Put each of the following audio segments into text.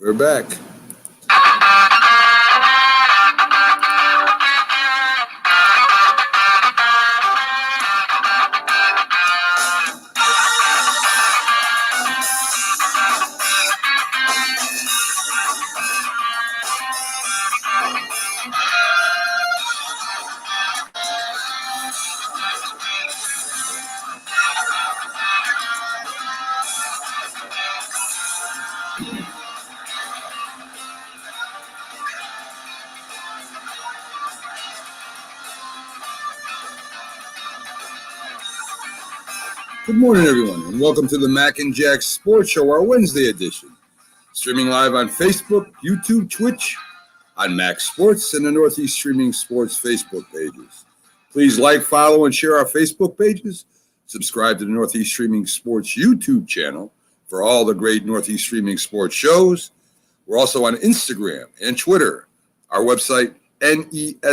We're back. Good morning, everyone, and welcome to the Mac and Jack Sports Show, our Wednesday edition. Streaming live on Facebook, YouTube, Twitch, on Mac Sports, and the Northeast Streaming Sports Facebook pages. Please like, follow, and share our Facebook pages. Subscribe to the Northeast Streaming Sports YouTube channel for all the great Northeast Streaming Sports shows. We're also on Instagram and Twitter. Our website, nessp.info,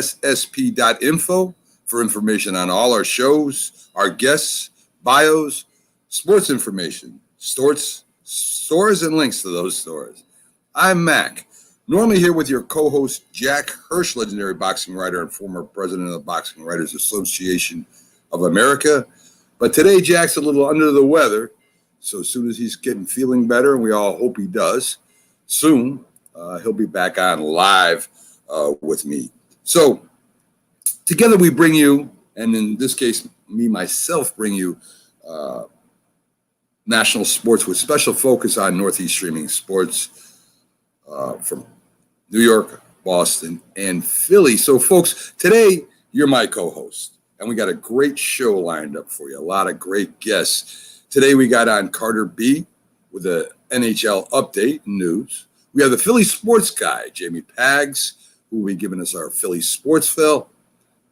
for information on all our shows, our guests, bios, sports information, stores, and links to those stores. I'm Mac, normally here with your co-host Jack Hirsch, legendary boxing writer and former president of the Boxing Writers Association of America. But today Jack's a little under the weather, so as soon as he's feeling better, and we all hope he does, soon he'll be back on live with me. So together we bring you, and in this case, myself bring you national sports with special focus on Northeast Streaming Sports from New York, Boston, and Philly. So, folks, today you're my co-host, and we got a great show lined up for you, a lot of great guests. Today we got on Carter B. with the NHL update news. We have the Philly sports guy, Jamie Pags, who will be giving us our Philly sports fill.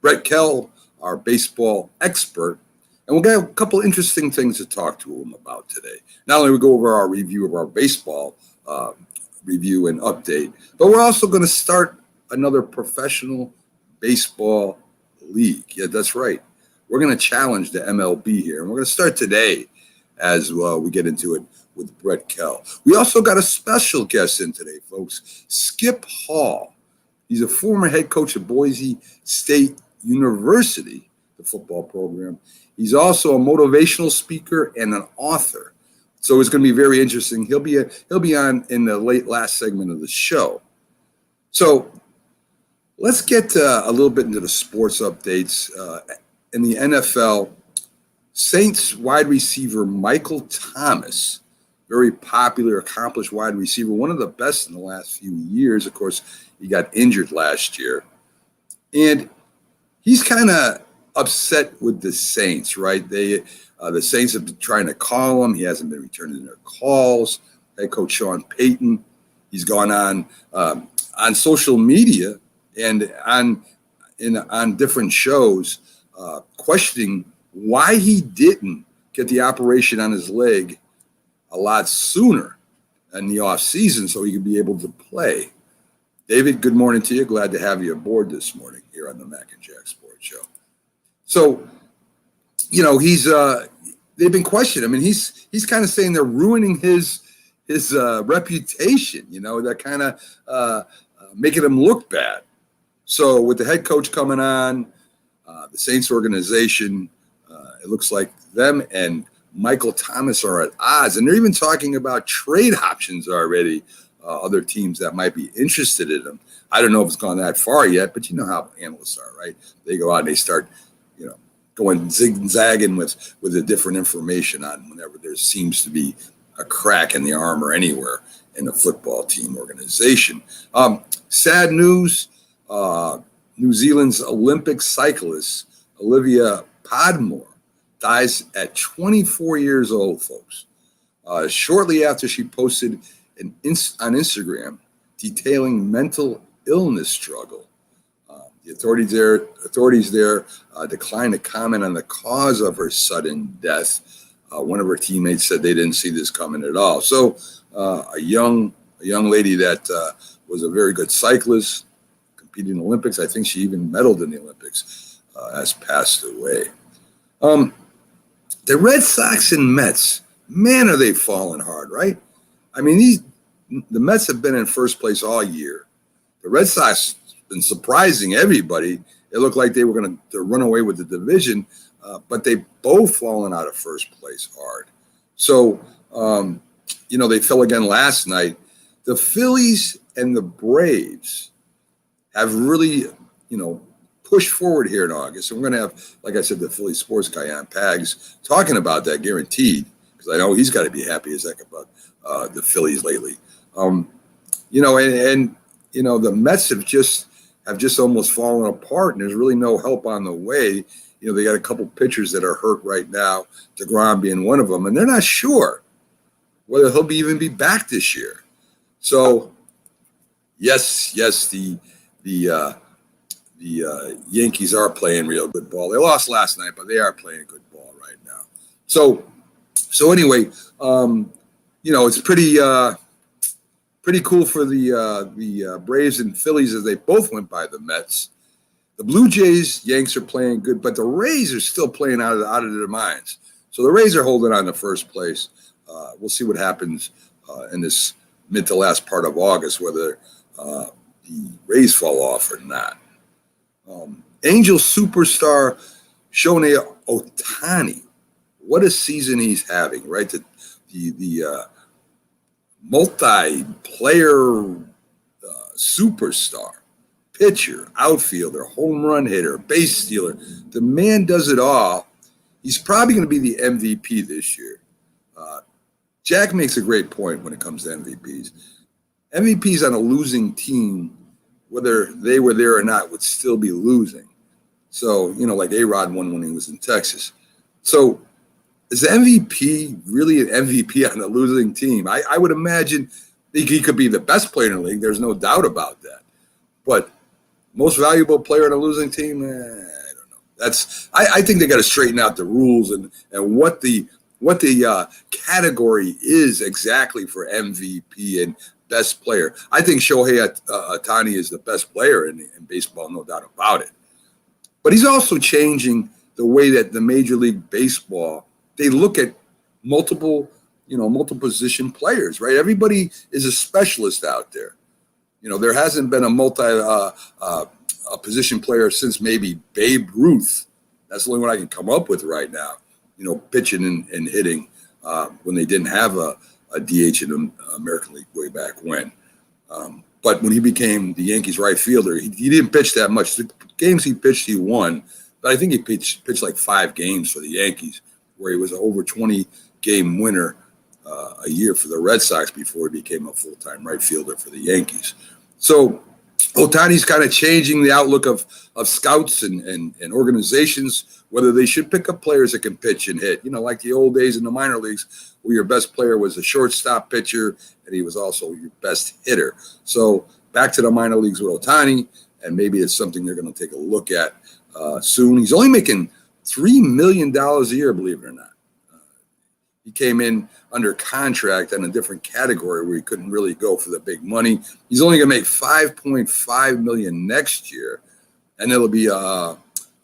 Brett Kell, our baseball expert, and we'll get a couple interesting things to talk to him about today. Not only we go over our review of our baseball review and update, but we're also going to start another professional baseball league. Yeah, that's right. We're going to challenge the MLB here, and we're going to start today as we get into it with Brett Kell. We also got a special guest in today, folks. Skip Hall. He's a former head coach of Boise State University, the football program. He's also a motivational speaker and an author. So it's going to be very interesting. He'll be on in the last segment of the show. So let's get a little bit into the sports updates. In the NFL, Saints wide receiver Michael Thomas, very popular, accomplished wide receiver, one of the best in the last few years. Of course, he got injured last year. And he's kind of upset with the Saints, right? The Saints have been trying to call him. He hasn't been returning their calls. Head coach Sean Payton, he's gone on social media and on different shows questioning why he didn't get the operation on his leg a lot sooner in the offseason so he could be able to play. David, good morning to you. Glad to have you aboard this morning here on the Mac and Jack Sports Show. So, you know, they've been questioning. I mean, he's kind of saying they're ruining his reputation. You know, they're kind of making him look bad. So with the head coach coming on, the Saints organization, it looks like them and Michael Thomas are at odds, and they're even talking about trade options already. Other teams that might be interested in him. I don't know if it's gone that far yet, but you know how analysts are, right? They go out and they start, going zig-zagging with the different information on whenever there seems to be a crack in the armor anywhere in the football team organization. Sad news, New Zealand's Olympic cyclist, Olivia Podmore, dies at 24 years old, folks. Shortly after she posted on Instagram detailing mental illness struggle. The authorities there declined to comment on the cause of her sudden death. One of her teammates said they didn't see this coming at all. So a young lady that was a very good cyclist, competed in the Olympics. I think she even medaled in the Olympics, has passed away. The Red Sox and Mets, man, are they falling hard, right? I mean, the Mets have been in first place all year. The Red Sox have been surprising everybody. It looked like they were going to run away with the division, but they both fallen out of first place hard. So, they fell again last night. The Phillies and the Braves have really, pushed forward here in August. And we're going to have, like I said, the Philly sports guy on Pags talking about that guaranteed, because I know he's got to be happy as heck about the Phillies lately. The Mets have just almost fallen apart, and there's really no help on the way. They got a couple pitchers that are hurt right now, DeGrom being one of them, and they're not sure whether he'll even be back this year. So, yes, the Yankees are playing real good ball. They lost last night, but they are playing good ball right now. So anyway, it's pretty cool for the Braves and Phillies as they both went by the Mets. The Blue Jays, Yanks are playing good, but the Rays are still playing out of their minds. So the Rays are holding on to first place. We'll see what happens in this mid to last part of August, whether the Rays fall off or not. Angels superstar Shohei Ohtani, what a season he's having, right? The multi-player superstar, pitcher, outfielder, home run hitter, base stealer. The man does it all. He's probably going to be the MVP this year. Jack makes a great point when it comes to MVPs. MVPs on a losing team, whether they were there or not, would still be losing. So, like A-Rod won when he was in Texas. So is the MVP really an MVP on a losing team? I would imagine he could be the best player in the league. There's no doubt about that. But most valuable player on a losing team, I don't know. I think they got to straighten out the rules and what the category is exactly for MVP and best player. I think Shohei Ohtani is the best player in baseball, no doubt about it. But he's also changing the way that the Major League Baseball, they look at multiple position players, right? Everybody is a specialist out there. There hasn't been a position player since maybe Babe Ruth. That's the only one I can come up with right now. Pitching and hitting when they didn't have a DH in the American League way back when. But when he became the Yankees right fielder, he didn't pitch that much. The games he pitched, he won. But I think he pitched like 5 games for the Yankees, where he was an over 20-game winner a year for the Red Sox before he became a full-time right fielder for the Yankees. So Ohtani's kind of changing the outlook of scouts and organizations, whether they should pick up players that can pitch and hit. Like the old days in the minor leagues, where your best player was a shortstop pitcher, and he was also your best hitter. So back to the minor leagues with Ohtani, and maybe it's something they're going to take a look at soon. He's only making $3 million a year, believe it or not. He came in under contract on a different category where he couldn't really go for the big money. He's only going to make $5.5 million next year, and it'll be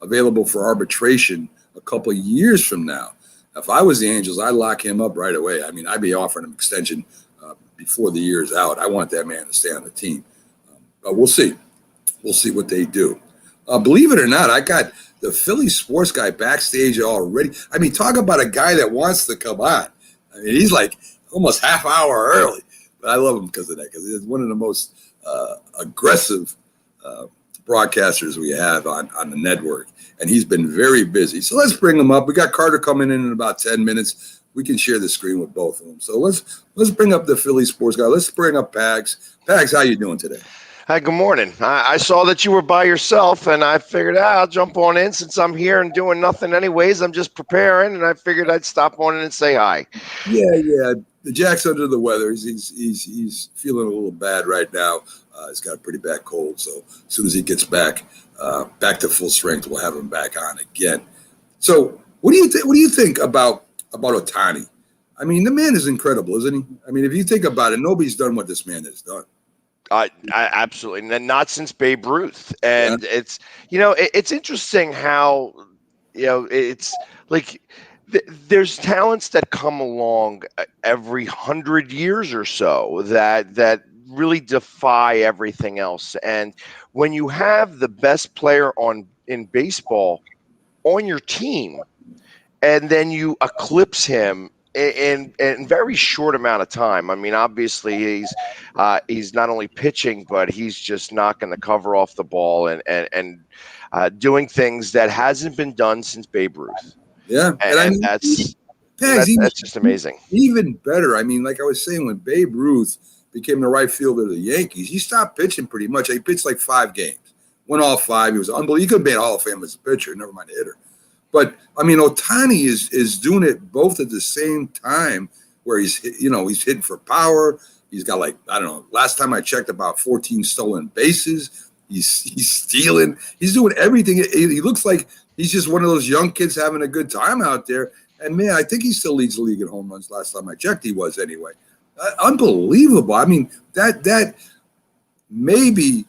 available for arbitration a couple of years from now. If I was the Angels, I'd lock him up right away. I mean, I'd be offering him extension before the year's out. I want that man to stay on the team. But we'll see. We'll see what they do. Believe it or not, I got the Philly sports guy backstage already. I mean, talk about a guy that wants to come on. I mean, he's like almost half hour early. But I love him because of that, because he's one of the most aggressive broadcasters we have on the network. And he's been very busy. So let's bring him up. We got Carter coming in about 10 minutes. We can share the screen with both of them. So let's bring up the Philly sports guy. Let's bring up Pags. Pags, how you doing today? Hi, good morning. I saw that you were by yourself, and I figured I'll jump on in since I'm here and doing nothing anyways. I'm just preparing, and I figured I'd stop on in and say hi. Yeah. The Jack's under the weather. He's feeling a little bad right now. He's got a pretty bad cold, so as soon as he gets back to full strength, we'll have him back on again. So, what do you think about Ohtani? I mean, the man is incredible, isn't he? I mean, if you think about it, nobody's done what this man has done. I absolutely, and not since Babe Ruth. And It's interesting how, it's like There's talents that come along every 100 years or so that really defy everything else. And when you have the best player on in baseball on your team, and then you eclipse him in very short amount of time. I mean, obviously he's not only pitching, but he's just knocking the cover off the ball and doing things that hasn't been done since Babe Ruth. Yeah, and I And mean, that's just amazing. Even better. I mean, like I was saying, when Babe Ruth became the right fielder of the Yankees, he stopped pitching pretty much. He pitched like 5 games, won all 5. He was unbelievable. He could have been Hall of Fame as a pitcher, never mind a hitter. But I mean, Ohtani is doing it both at the same time, where he's hitting for power. He's got, like, I don't know. Last time I checked, about 14 stolen bases. He's stealing. He's doing everything. He looks like he's just one of those young kids having a good time out there. And man, I think he still leads the league in home runs. Last time I checked, he was anyway. Unbelievable. I mean, that maybe,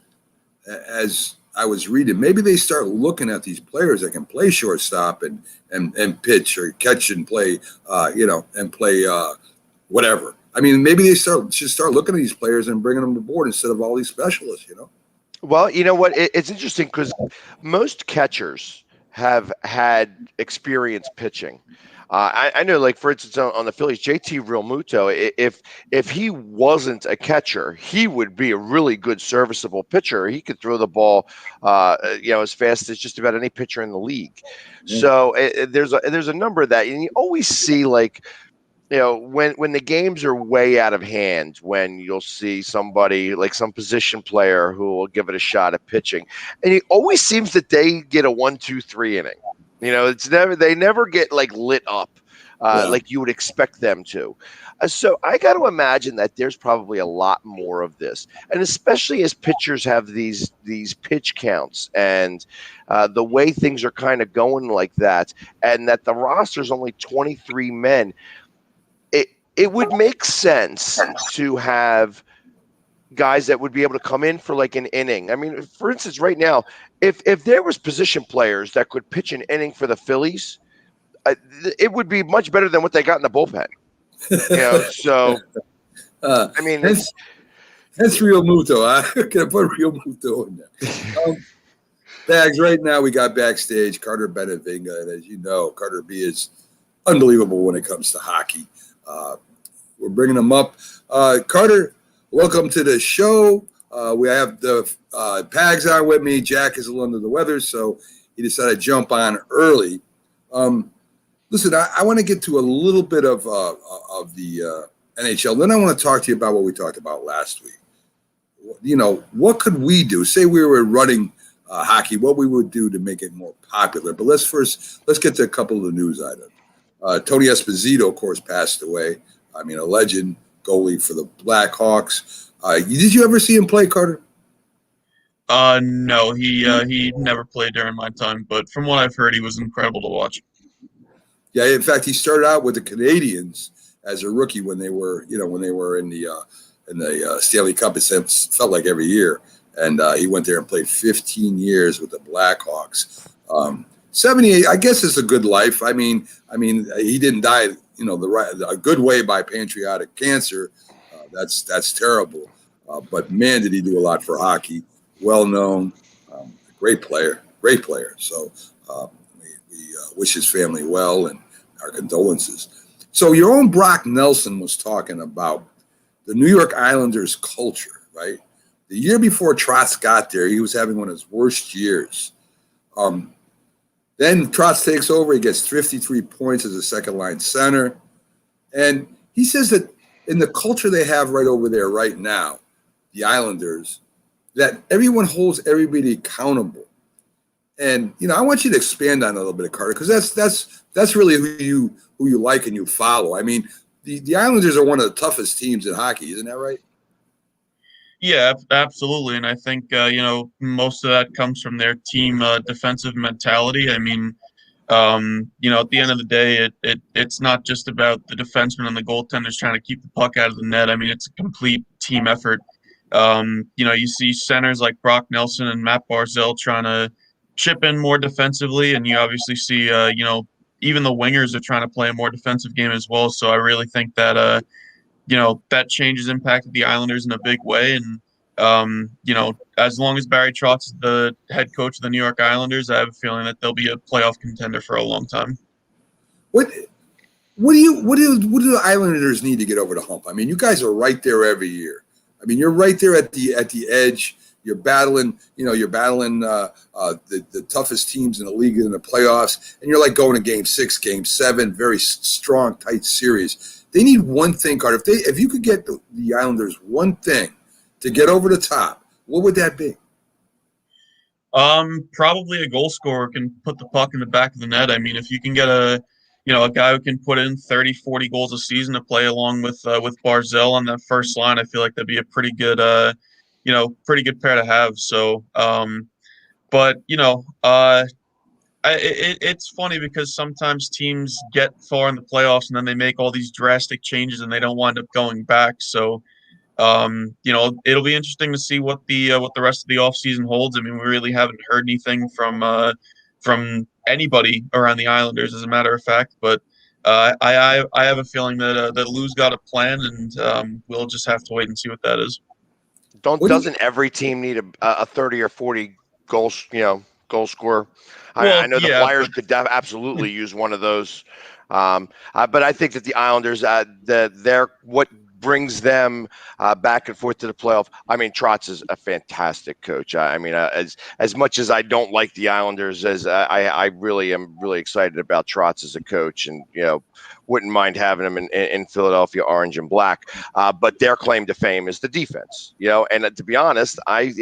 as I was reading, maybe they start looking at these players that can play shortstop and pitch or catch and play, and play whatever. I mean, maybe they should start looking at these players and bringing them to board instead of all these specialists. Well, you know what? It's interesting because most catchers have had experience pitching. I know, like, for instance, on the Phillies, JT Realmuto, if he wasn't a catcher, he would be a really good serviceable pitcher. He could throw the ball, as fast as just about any pitcher in the league. Yeah. So there's a number of that, and you always see, like, when the games are way out of hand, when you'll see somebody like some position player who will give it a shot at pitching, and it always seems that they get a 1, 2, 3 inning. They never get, like, lit up like you would expect them to. So I got to imagine that there's probably a lot more of this, and especially as pitchers have these pitch counts and the way things are kind of going like that, and that the roster's only 23 men. It would make sense to have guys that would be able to come in for like an inning. I mean, for instance, right now, if there was position players that could pitch an inning for the Phillies, it would be much better than what they got in the bullpen. So I mean, that's Real Muto. I'm gonna put Real Muto in there. Bags. Right now, we got backstage Carter Benavinga, and as you know, Carter B is unbelievable when it comes to hockey. We're bringing him up. Carter, welcome to the show. We have the Pags on with me. Jack is a little under the weather, so he decided to jump on early. Listen, I want to get to a little bit of the NHL. Then I want to talk to you about what we talked about last week. What could we do? Say we were running hockey, what we would do to make it more popular. But let's get to a couple of the news items. Tony Esposito, of course, passed away. I mean, a legend, goalie for the Blackhawks. Did you ever see him play, Carter? No, he never played during my time, but from what I've heard, he was incredible to watch. Yeah, in fact, he started out with the Canadiens as a rookie when they were in the Stanley Cup. It felt like every year, and he went there and played 15 years with the Blackhawks. 78, I guess, is a good life. I mean, he didn't die, a good way by pancreatic cancer. That's terrible. But man, did he do a lot for hockey. Well known, great player. So we wish his family well and our condolences. So your own Brock Nelson was talking about the New York Islanders culture, right? The year before Trotz got there, he was having one of his worst years. Then Trotz takes over. He gets 53 points as a second-line center. And he says that in the culture they have right over there right now, the Islanders, that everyone holds everybody accountable. And, I want you to expand on that a little bit, Carter, because that's really who you like and you follow. I mean, the Islanders are one of the toughest teams in hockey. Isn't that right? Yeah, absolutely. And I think, most of that comes from their team defensive mentality. I mean, at the end of the day, it's not just about the defensemen and the goaltenders trying to keep the puck out of the net. I mean, it's a complete team effort. You see centers like Brock Nelson and Matt Barzal trying to chip in more defensively. And you obviously see, even the wingers are trying to play a more defensive game as well. So I really think that that change has impacted the Islanders in a big way. And as long as Barry Trotz is the head coach of the New York Islanders, I have a feeling that they'll be a playoff contender for a long time. What do the Islanders need to get over the hump? I mean, you guys are right there every year. I mean, you're right there at the edge. You're battling the toughest teams in the league in the playoffs, and you're like going to Game 6, Game 7, very strong, tight series. They need one thing, Carter. If you could get the Islanders one thing to get over the top, what would that be? Probably a goal scorer can put the puck in the back of the net. I mean, if you can get a guy who can put in 30, 40 goals a season to play along with Barzell on that first line, I feel like that'd be a pretty good pair to have. So, it's funny because sometimes teams get far in the playoffs and then they make all these drastic changes and they don't wind up going back. So, it'll be interesting to see what the rest of the offseason holds. I mean, we really haven't heard anything from anybody around the Islanders, as a matter of fact. But I have a feeling that Lou's got a plan, and we'll just have to wait and see what that is. Doesn't every team need a 30 or 40 goal scorer? I know the Flyers could absolutely use one of those. But I think that the Islanders, they're what brings them back and forth to the playoff. I mean, Trotz is a fantastic coach. I mean, as much as I don't like the Islanders, as I really am really excited about Trotz as a coach, and wouldn't mind having him in Philadelphia orange and black. But their claim to fame is the defense. And to be honest, I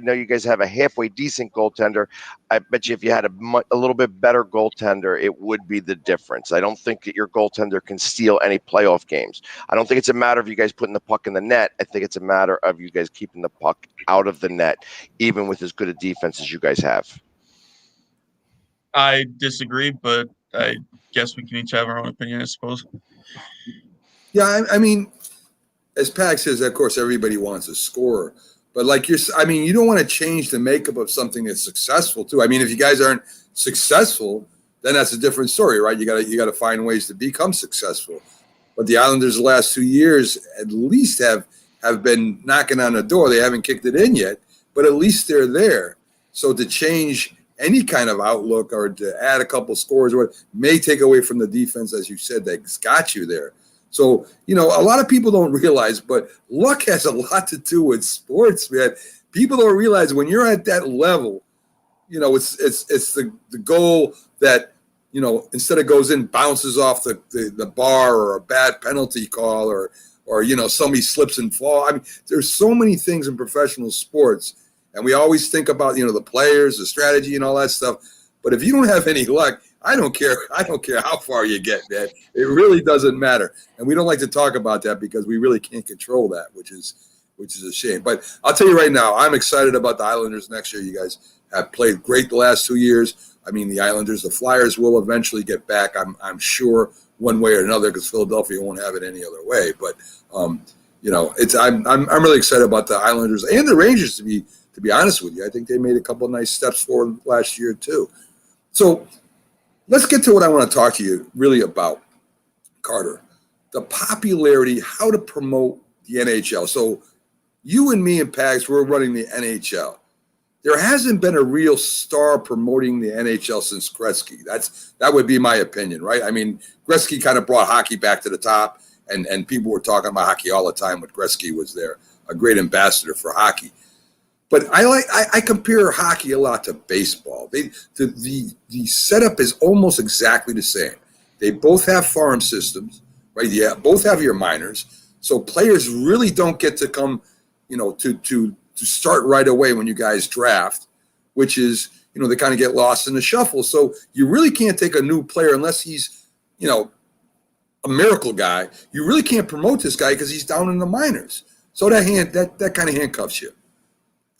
know you guys have a halfway decent goaltender. I bet you if you had a little bit better goaltender, it would be the difference. I don't think that your goaltender can steal any playoff games. I don't think it's a matter of you guys putting the puck in the net. I think it's a matter of you guys keeping the puck out of the net, even with as good a defense as you guys have. I disagree, but I guess we can each have our own opinion, I suppose. Yeah, I mean, as Pax says, of course, everybody wants a scorer. But you don't want to change the makeup of something that's successful too. I mean, if you guys aren't successful, then that's a different story, right? You got to find ways to become successful. But the Islanders the last 2 years at least have been knocking on the door. They haven't kicked it in yet, but at least they're there. So to change any kind of outlook or to add a couple scores or what may take away from the defense, as you said, that's got you there. So, a lot of people don't realize, but luck has a lot to do with sports, man. People don't realize when you're at that level, it's the goal that, instead of goes in, bounces off the bar, or a bad penalty call, or somebody slips and falls. I mean, there's so many things in professional sports, and we always think about, the players, the strategy and all that stuff. But if you don't have any luck, I don't care how far you get, man. It really doesn't matter. And we don't like to talk about that because we really can't control that, which is a shame. But I'll tell you right now, I'm excited about the Islanders next year. You guys have played great the last 2 years. I mean, the Islanders, the Flyers will eventually get back, I'm sure, one way or another, because Philadelphia won't have it any other way. But I'm really excited about the Islanders and the Rangers, to be honest with you. I think they made a couple of nice steps forward last year too. So let's get to what I want to talk to you really about, Carter. The popularity, how to promote the NHL. So you and me and Pags, we're running the NHL. There hasn't been a real star promoting the NHL since Gretzky. That would be my opinion, right? I mean, Gretzky kind of brought hockey back to the top, and people were talking about hockey all the time when Gretzky was there, a great ambassador for hockey. But I compare hockey a lot to baseball. The setup is almost exactly the same. They both have farm systems, right? Yeah, both have your minors. So players really don't get to come, to start right away when you guys draft, which is, they kind of get lost in the shuffle. So you really can't take a new player unless he's, a miracle guy. You really can't promote this guy because he's down in the minors. So that kind of handcuffs you.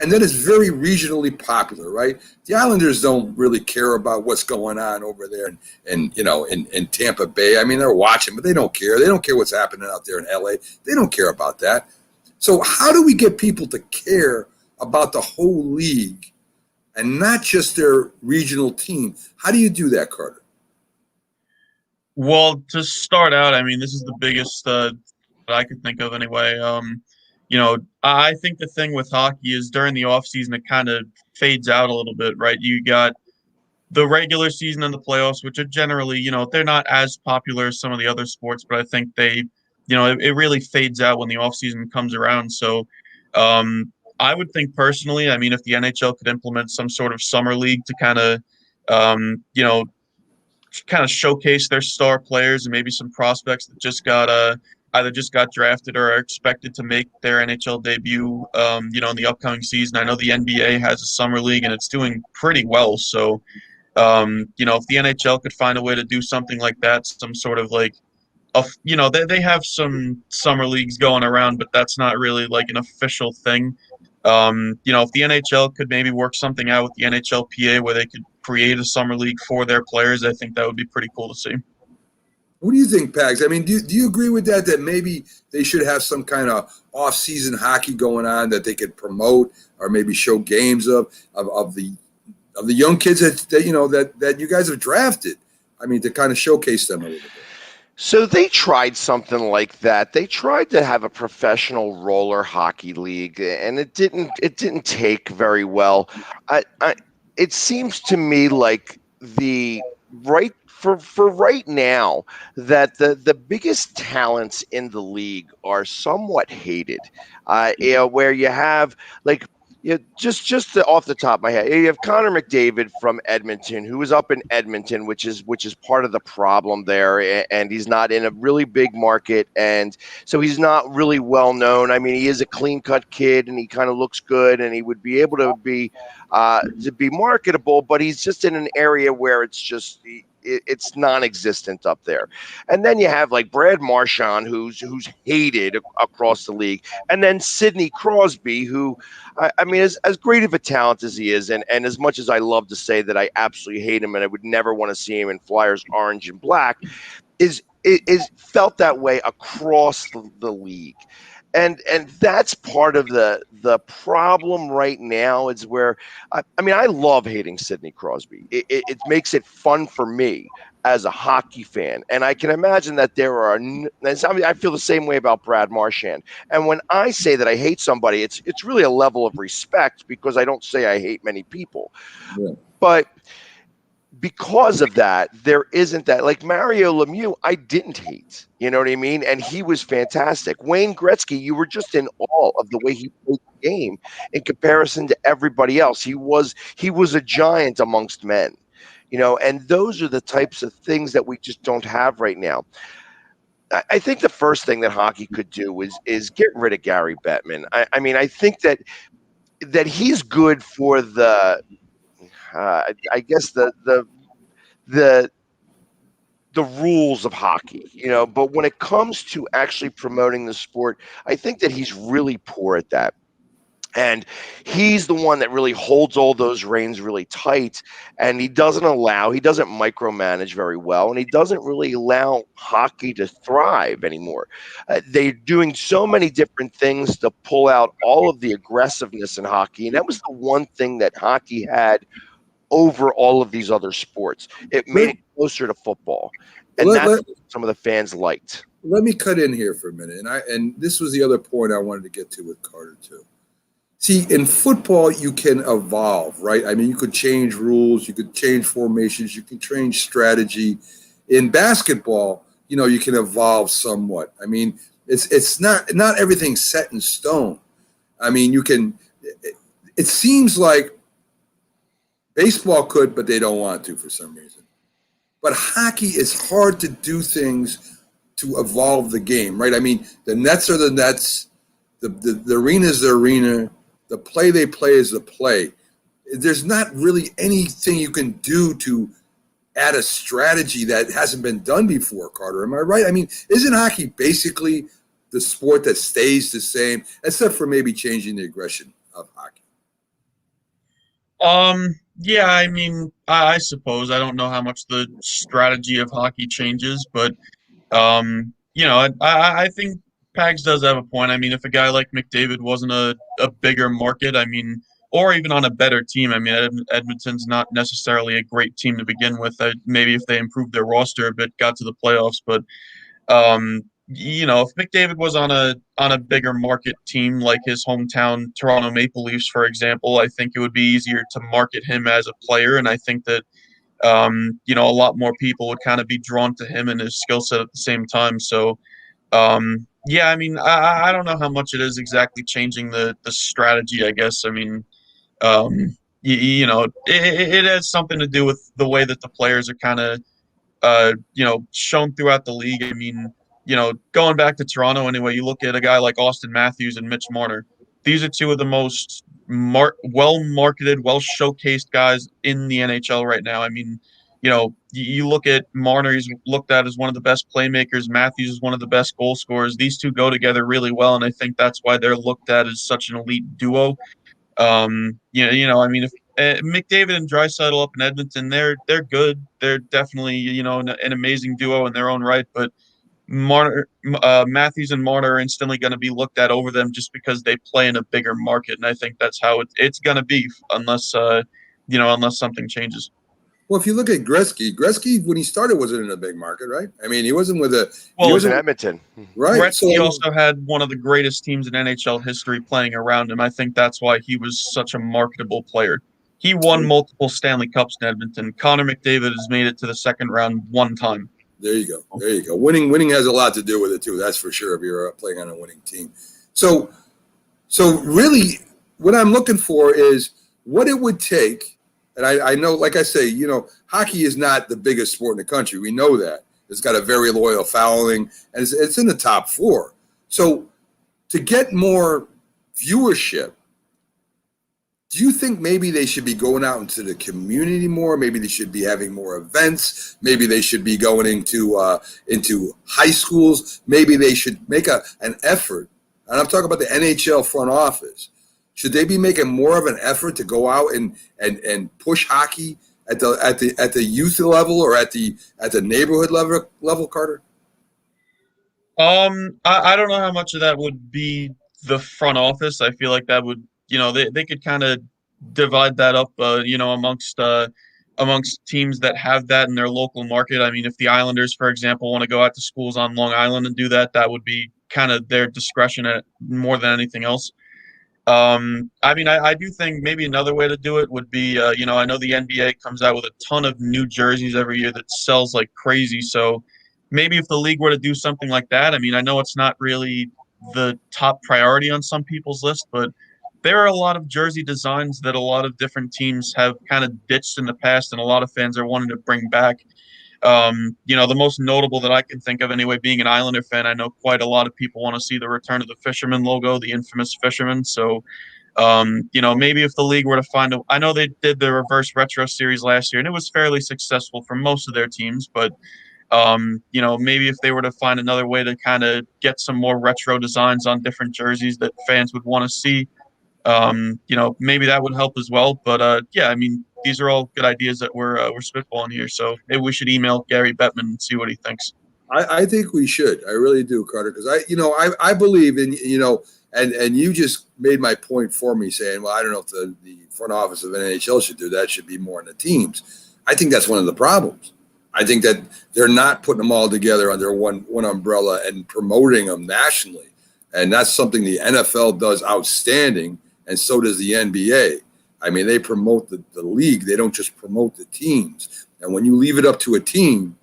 And then it's very regionally popular, right? The Islanders don't really care about what's going on over there in Tampa Bay. I mean, they're watching, but they don't care. They don't care what's happening out there in LA. They don't care about that. So how do we get people to care about the whole league and not just their regional team? How do you do that, Carter? Well, to start out, I mean, this is the biggest that I could think of anyway. I think the thing with hockey is during the off season, it kind of fades out a little bit, right? You got the regular season and the playoffs, which are generally, they're not as popular as some of the other sports, but I think it really fades out when the off season comes around. So, I would think personally, I mean, if the NHL could implement some sort of summer league to um, you know, kind of showcase their star players and maybe some prospects that just got either just got drafted or are expected to make their NHL debut, in the upcoming season. I know the NBA has a summer league and it's doing pretty well. So, if the NHL could find a way to do something like that, some sort of like, they have some summer leagues going around, but that's not really like an official thing. If the NHL could maybe work something out with the NHLPA where they could create a summer league for their players, I think that would be pretty cool to see. What do you think, Pags? I mean, do you agree with that? That maybe they should have some kind of off-season hockey going on that they could promote, or maybe show games of the young kids that you guys have drafted. I mean, to kind of showcase them a little bit. So they tried something like that. They tried to have a professional roller hockey league, and it didn't take very well. It seems to me like the right for right now that the biggest talents in the league are somewhat hated. Where you have like. Yeah, off the top of my head, you have Connor McDavid from Edmonton, who is up in Edmonton, which is part of the problem there, and he's not in a really big market, and so he's not really well known. I mean, he is a clean cut kid, and he kind of looks good, and he would be able to be marketable, but he's just in an area where it's non-existent up there. And then you have like Brad Marchand, who's hated across the league, and then Sidney Crosby, who I mean, as great of a talent as he is, and as much as I love to say that I absolutely hate him and I would never want to see him in Flyers orange and black, is felt that way across the league. And that's part of the problem right now is where I mean, I love hating Sidney Crosby. It makes it fun for me as a hockey fan, and I can imagine that there are. I feel the same way about Brad Marchand. And when I say that I hate somebody, it's really a level of respect because I don't say I hate many people, Yeah. but because of that, there isn't that like Mario Lemieux, I didn't hate. You know what I mean? And he was fantastic. Wayne Gretzky, you were just in awe of the way he played the game in comparison to everybody else. He was a giant amongst men, and those are the types of things that we just don't have right now. I think the first thing that hockey could do is get rid of Gary Bettman. I mean, I think that he's good for the I guess the rules of hockey, but when it comes to actually promoting the sport, I think that he's really poor at that. And he's the one that really holds all those reins really tight, and he doesn't micromanage very well, and he doesn't really allow hockey to thrive anymore. They're doing so many different things to pull out all of the aggressiveness in hockey, and that was the one thing that hockey had over all of these other sports. It made it closer to football, and that's what some of the fans liked. Let me cut in here for a minute, and this was the other point I wanted to get to with Carter too. See, in football, you can evolve, right? I mean, you could change rules, you could change formations, you can change strategy. In basketball, you can evolve somewhat. I mean, it's not everything's set in stone. I mean, you can. It seems like baseball could, but they don't want to for some reason. But hockey is hard to do things to evolve the game, right? I mean, the nets are the nets, the arena is the arena, the play they play is the play. There's not really anything you can do to add a strategy that hasn't been done before, Carter. Am I right? I mean, isn't hockey basically the sport that stays the same, except for maybe changing the aggression of hockey? Yeah, I mean, I suppose I don't know how much the strategy of hockey changes, but I think Pags does have a point. I mean, if a guy like McDavid wasn't a bigger market, I mean, or even on a better team. I mean, Edmonton's not necessarily a great team to begin with. Maybe if they improved their roster a bit, got to the playoffs, but if McDavid was on a bigger market team like his hometown Toronto Maple Leafs, for example, I think it would be easier to market him as a player, and I think that a lot more people would kind of be drawn to him and his skill set at the same time. So, yeah, I mean, I don't know how much it is exactly changing the strategy. I guess I mean, it has something to do with the way that the players are kind of shown throughout the league. I mean, going back to Toronto anyway, you look at a guy like Austin Matthews and Mitch Marner. These are two of the most well marketed, well showcased guys in the NHL right now. I mean, you look at Marner, he's looked at as one of the best playmakers. Matthews is one of the best goal scorers. These two go together really well, and I think that's why they're looked at as such an elite duo. I mean, if McDavid and Draisaitl up in Edmonton, they're good. They're definitely an amazing duo in their own right. But Matthews and Marner are instantly going to be looked at over them just because they play in a bigger market, and I think that's how it's going to be unless something changes. Well, if you look at Gretzky when he started wasn't in a big market, right? I mean, he wasn't with he was in Edmonton, right? Gretzky also had one of the greatest teams in NHL history playing around him. I think that's why he was such a marketable player. He won multiple Stanley Cups in Edmonton. Connor McDavid has made it to the second round one time. There you go. There you go. Winning has a lot to do with it too. That's for sure. If you're playing on a winning team, so really, what I'm looking for is what it would take. And I know, like I say, hockey is not the biggest sport in the country. We know that. It's got a very loyal following, and it's in the top 4. So to get more viewership, do you think maybe they should be going out into the community more? Maybe they should be having more events. Maybe they should be going into high schools. Maybe they should make an effort. And I'm talking about the NHL front office. Should they be making more of an effort to go out and push hockey at the youth level or at the neighborhood level, Carter? I don't know how much of that would be the front office. I feel like that would, they could kind of divide that up, amongst teams that have that in their local market. I mean, if the Islanders, for example, want to go out to schools on Long Island and do that, that would be kind of their discretion more than anything else. I mean, I do think maybe another way to do it would be, I know the NBA comes out with a ton of new jerseys every year that sells like crazy. So maybe if the league were to do something like that, I mean, I know it's not really the top priority on some people's list, but there are a lot of jersey designs that a lot of different teams have kind of ditched in the past, and a lot of fans are wanting to bring back. The most notable that I can think of anyway, being an Islander fan, I know quite a lot of people want to see the return of the Fisherman logo, the infamous Fisherman. So, maybe if the league were to find I know they did the reverse retro series last year and it was fairly successful for most of their teams, but, maybe if they were to find another way to kind of get some more retro designs on different jerseys that fans would want to see, maybe that would help as well. But yeah, I mean, these are all good ideas that we're spitballing here. So maybe we should email Gary Bettman and see what he thinks. I think we should. I really do, Carter, because I believe in, and you just made my point for me saying, well, I don't know if the front office of NHL should do that. It should be more in the teams. I think that's one of the problems. I think that they're not putting them all together under one umbrella and promoting them nationally. And that's something the NFL does outstanding, and so does the NBA. I mean, they promote the league. They don't just promote the teams. And when you leave it up to a team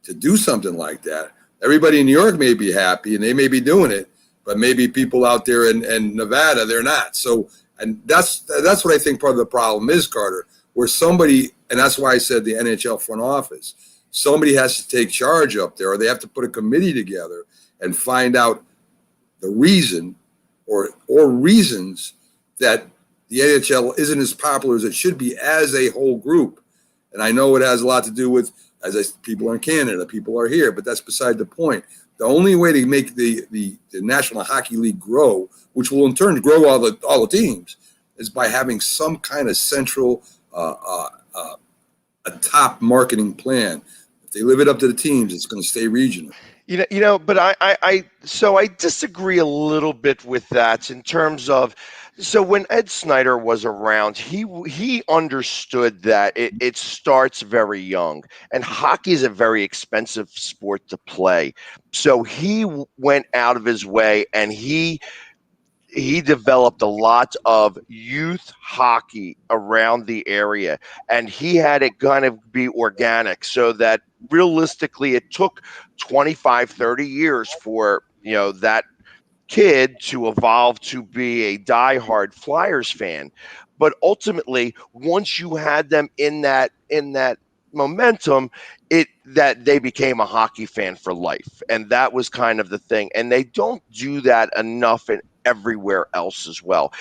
to do something like that, everybody in New York may be happy and they may be doing it, but maybe people out there in Nevada, they're not. So, and that's what I think part of the problem is, Carter, where somebody, and that's why I said the NHL front office, somebody has to take charge up there, or they have to put a committee together and find out the reason or reasons that the NHL isn't as popular as it should be as a whole group. And I know it has a lot to do with, people are in Canada, people are here, but that's beside the point. The only way to make the National Hockey League grow, which will in turn grow all the teams, is by having some kind of central, a top marketing plan. If they live it up to the teams, it's going to stay regional. But so I disagree a little bit with that in terms of, so when Ed Snyder was around, he understood that it starts very young, and hockey is a very expensive sport to play. So went out of his way and he developed a lot of youth hockey around the area, and he had it kind of be organic so that realistically it took 25, 30 years for that kid to evolve to be a diehard Flyers fan. But ultimately, once you had them in that momentum, it that they became a hockey fan for life. And that was kind of the thing. And they don't do that enough in everywhere else as well.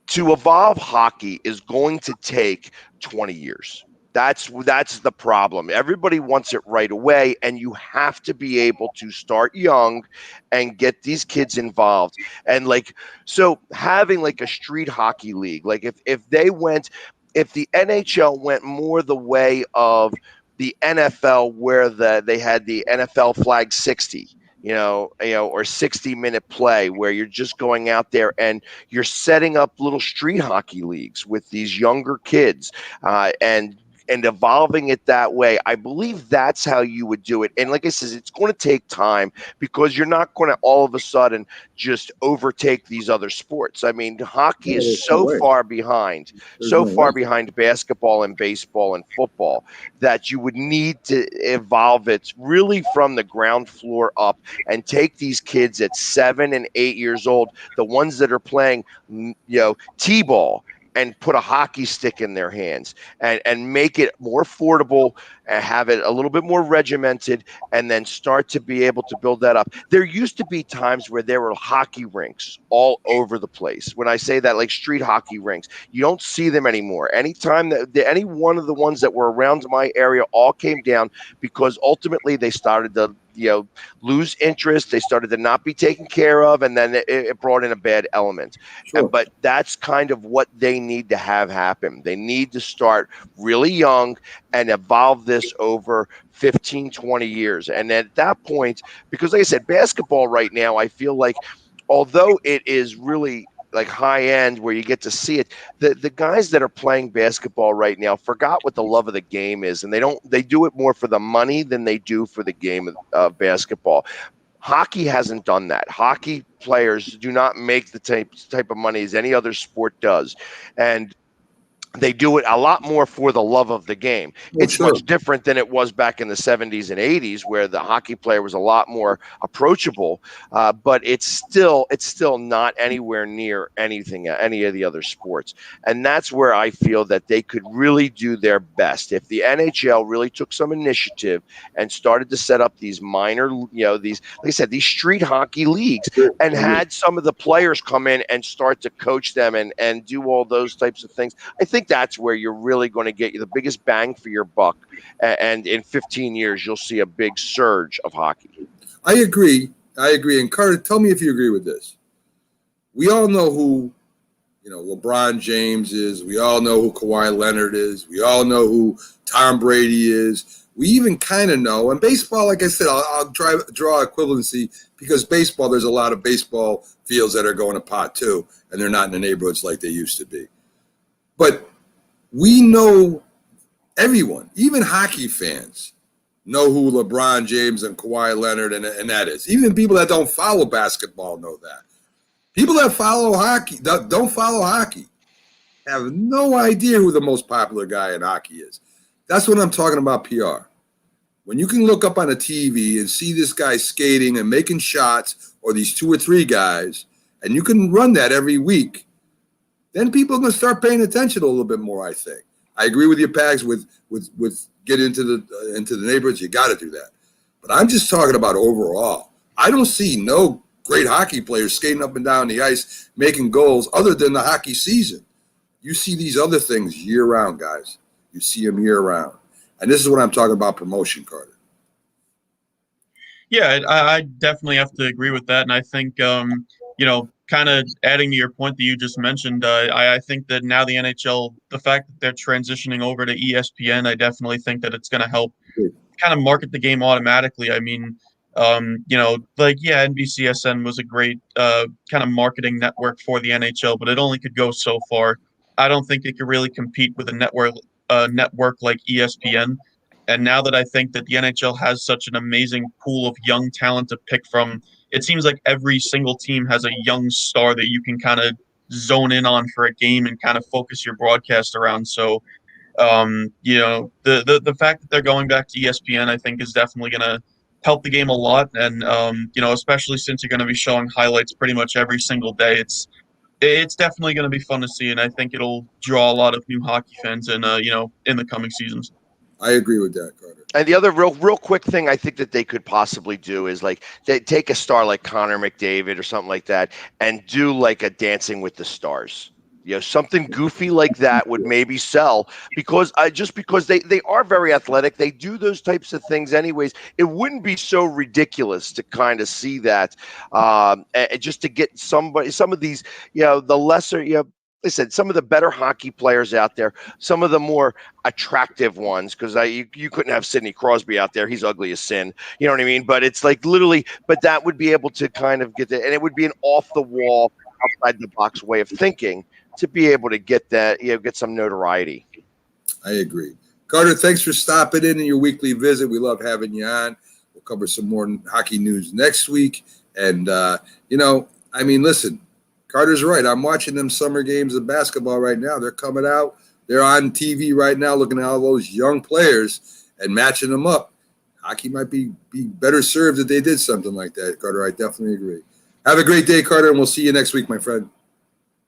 To evolve hockey is going to take 20 years. That's the problem. Everybody wants it right away, and you have to be able to start young and get these kids involved. And so having like a street hockey league, like if the NHL went more the way of the NFL, where they had the NFL flag 60, or 60-minute play, where you're just going out there and you're setting up little street hockey leagues with these younger kids, and evolving it that way. I believe that's how you would do it. And like I said, it's going to take time, because you're not going to all of a sudden just overtake these other sports. I mean, hockey is so far behind, basketball and baseball and football, that you would need to evolve it really from the ground floor up and take these kids at 7 and 8 years old, the ones that are playing, t-ball, and put a hockey stick in their hands, and make it more affordable and have it a little bit more regimented, and then start to be able to build that up. There used to be times where there were hockey rinks all over the place. When I say that, like street hockey rinks, you don't see them anymore. Anytime any one of the ones that were around my area all came down, because ultimately they started to lose interest. They started to not be taken care of, and then it brought in a bad element. Sure. But that's kind of what they need to have happen. They need to start really young and evolve this over 15, 20 years. And at that point, because like I said, basketball right now, I feel like, although it is really like high end where you get to see it, the guys that are playing basketball right now forgot what the love of the game is, and they do it more for the money than they do for the game of basketball. Hockey hasn't done that. Hockey players do not make the type of money as any other sport does, and they do it a lot more for the love of the game. It's much different than it was back in the 70s and 80s, where the hockey player was a lot more approachable, but it's still not anywhere near any of the other sports. And that's where I feel that they could really do their best. If the NHL really took some initiative and started to set up these minor, these, like I said, these street hockey leagues, and had some of the players come in and start to coach them and do all those types of things, I think that's where you're really going to get the biggest bang for your buck. And in 15 years, you'll see a big surge of hockey. I agree. And Carter, tell me if you agree with this. We all know who, LeBron James is. We all know who Kawhi Leonard is. We all know who Tom Brady is. We even kind of know. And baseball, like I said, I'll draw equivalency, because baseball, there's a lot of baseball fields that are going to pot too, and they're not in the neighborhoods like they used to be. But we know, everyone, even hockey fans, know who LeBron James and Kawhi Leonard and that is. Even people that don't follow basketball know that. People that follow hockey, that don't follow hockey, have no idea who the most popular guy in hockey is. That's what I'm talking about, PR. When you can look up on a TV and see this guy skating and making shots, or these 2 or 3 guys, and you can run that every week, then people are going to start paying attention a little bit more, I think. I agree with you, Pags, with get into the neighborhoods. You got to do that. But I'm just talking about overall. I don't see no great hockey players skating up and down the ice making goals other than the hockey season. You see these other things year-round, guys. You see them year-round. And this is what I'm talking about, promotion, Carter. Yeah, I definitely have to agree with that. And I think, kind of adding to your point that you just mentioned, I think that now the NHL, the fact that they're transitioning over to ESPN, I definitely think that it's going to help kind of market the game automatically. I mean, NBCSN was a great kind of marketing network for the NHL, but it only could go so far. I don't think it could really compete with a network like ESPN. And now that I think that the NHL has such an amazing pool of young talent to pick from, it seems like every single team has a young star that you can kind of zone in on for a game and kind of focus your broadcast around. So, the fact that they're going back to ESPN, I think, is definitely going to help the game a lot. And especially since you're going to be showing highlights pretty much every single day, it's definitely going to be fun to see, and I think it'll draw a lot of new hockey fans in the coming seasons. I agree with that, Carter. And the other real quick thing I think that they could possibly do is like they take a star like Connor McDavid or something like that and do like a Dancing with the Stars. Something goofy like that would maybe sell because they are very athletic. They do those types of things anyways. It wouldn't be so ridiculous to kind of see that, and just to get some of these, the lesser, I said some of the better hockey players out there, some of the more attractive ones, because you couldn't have Sidney Crosby out there. He's ugly as sin. You know what I mean? But it's like literally, but that would be able to kind of get and it would be an off the wall, outside the box way of thinking to be able to get that, get some notoriety. I agree. Carter, thanks for stopping in your weekly visit. We love having you on. We'll cover some more hockey news next week. And, listen, Carter's right. I'm watching them summer games of basketball right now. They're coming out. They're on TV right now looking at all those young players and matching them up. Hockey might be better served if they did something like that, Carter. I definitely agree. Have a great day, Carter, and we'll see you next week, my friend.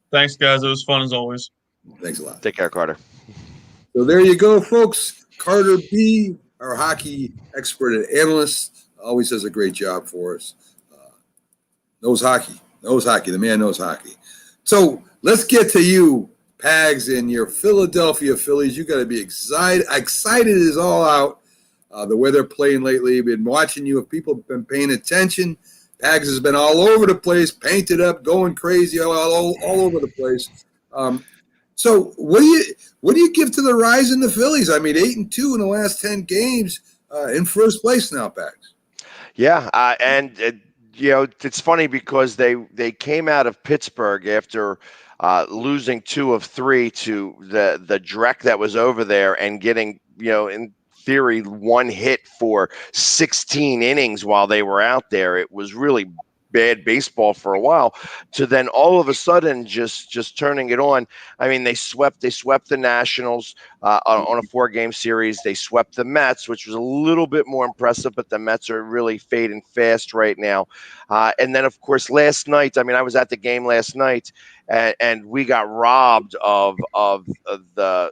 Thanks, guys. It was fun as always. Thanks a lot. Take care, Carter. So there you go, folks. Carter B., our hockey expert and analyst, always does a great job for us. Knows hockey. The man knows hockey. So let's get to you, Pags, and your Philadelphia Phillies. You got to be excited as all out. The way they're playing lately. Been watching you. If people have been paying attention, Pags has been all over the place, painted up, going crazy, all over the place. So what do you give to the rise in the Phillies? I mean, 8-2 in the last 10 games, in first place now, Pags. Yeah, it's funny because they came out of Pittsburgh after losing 2 of 3 to the Drek that was over there and getting in theory 1 hit for 16 innings while they were out there. It was really bad baseball for a while, to then all of a sudden just turning it on. I mean, they swept the Nationals on a 4-game series. They swept the Mets, which was a little bit more impressive, but the Mets are really fading fast right now. And then, of course, last night, I mean, I was at the game last night, and we got robbed of the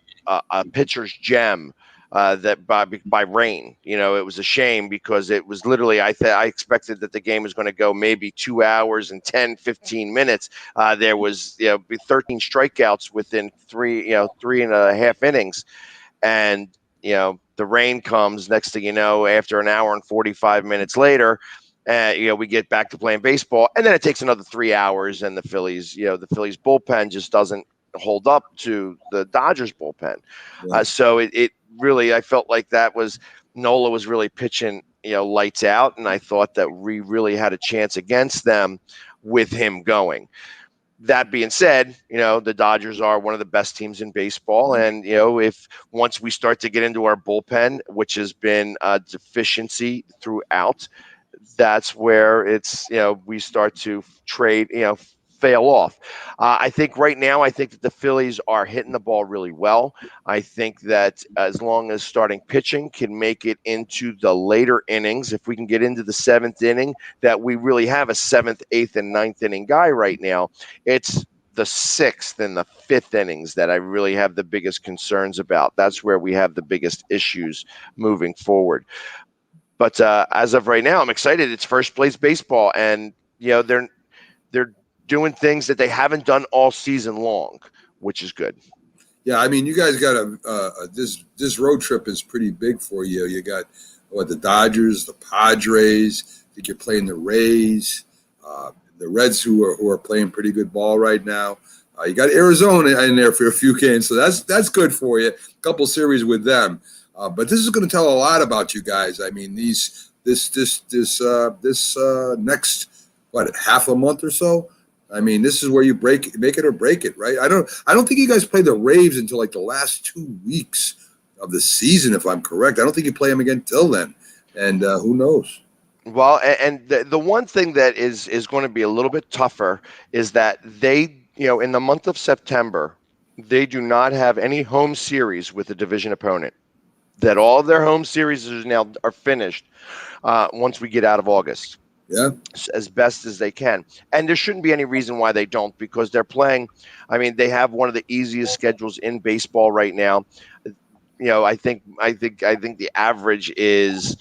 pitcher's gem. That by rain. It was a shame because it was literally, I expected that the game was going to go maybe 2 hours and 10, 15 minutes. There was 13 strikeouts within 3.5 innings. And, the rain comes next thing you know, after an hour and 45 minutes later, we get back to playing baseball, and then it takes another 3 hours, and the Phillies bullpen just doesn't hold up to the Dodgers bullpen. Yeah. So it really, I felt like Nola was really pitching, lights out, and I thought that we really had a chance against them with him going. That being said, the Dodgers are one of the best teams in baseball, and if once we start to get into our bullpen, which has been a deficiency throughout, that's where it's we start to trade fail off. I think right now, that the Phillies are hitting the ball really well. I think that as long as starting pitching can make it into the later innings, if we can get into the 7th inning, that we really have a 7th, 8th, and 9th inning guy right now. It's the 6th and the 5th innings that I really have the biggest concerns about. That's where we have the biggest issues moving forward. But as of right now, I'm excited. It's first place baseball, and they're doing things that they haven't done all season long, which is good. Yeah, I mean, you guys got this road trip is pretty big for you. You got the Dodgers, the Padres. I think you're playing the Rays, the Reds, who are playing pretty good ball right now. You got Arizona in there for a few games, so that's good for you. A couple series with them. But this is going to tell a lot about you guys. I mean, these this next half a month or so. I mean, this is where you make it or break it, right? I don't think you guys play the Raves until like the last 2 weeks of the season, if I'm correct. I don't think you play them again till then, and who knows? Well, and the one thing that is going to be a little bit tougher is that they, in the month of September, they do not have any home series with a division opponent. That all of their home series are finished once we get out of August. Yeah, as best as they can. And there shouldn't be any reason why they don't, because they're playing. I mean, they have one of the easiest schedules in baseball right now. I think the average is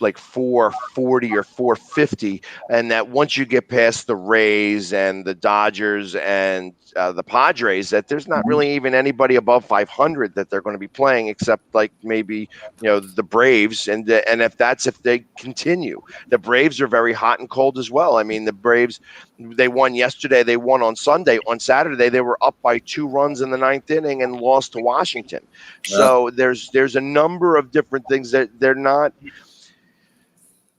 like 440 or 450, and that once you get past the Rays and the Dodgers and the Padres, that there's not really even anybody above 500 that they're going to be playing, except like maybe the Braves, and if they continue. The Braves are very hot and cold as well. I mean, the Braves, they won yesterday, they won on Sunday. On Saturday they were up by 2 runs in the 9th inning and lost to Washington. So there's a number of different things that they're not.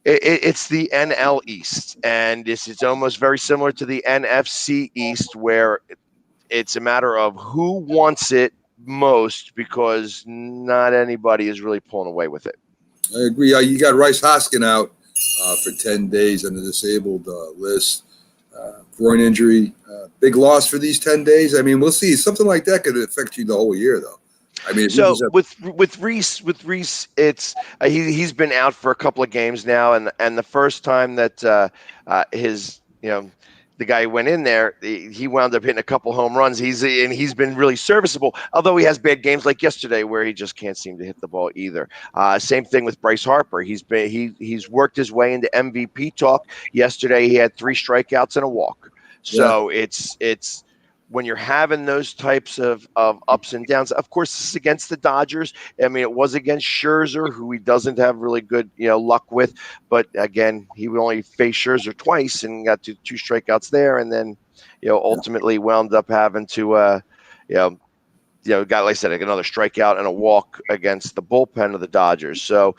It's the NL East, and this is almost very similar to the NFC East, where it's a matter of who wants it most, because not anybody is really pulling away with it. I agree. You got Rice Hoskin out for 10 days on the disabled list. Groin injury, big loss for these 10 days. I mean, we'll see. Something like that could affect you the whole year, though. I mean, so with Reese, it's he's been out for a couple of games now, and the first time that his the guy who went in there, he wound up hitting a couple home runs. He's been really serviceable, although he has bad games like yesterday where he just can't seem to hit the ball either. Same thing with Bryce Harper. He's worked his way into MVP talk. Yesterday he had 3 strikeouts and a walk. So it's when you're having those types of ups and downs. Of course, this is against the Dodgers. I mean, it was against Scherzer, who he doesn't have really good luck with. But again, he only faced Scherzer twice and got 2 strikeouts there, and then ultimately wound up having to got, like I said, another strikeout and a walk against the bullpen of the Dodgers. So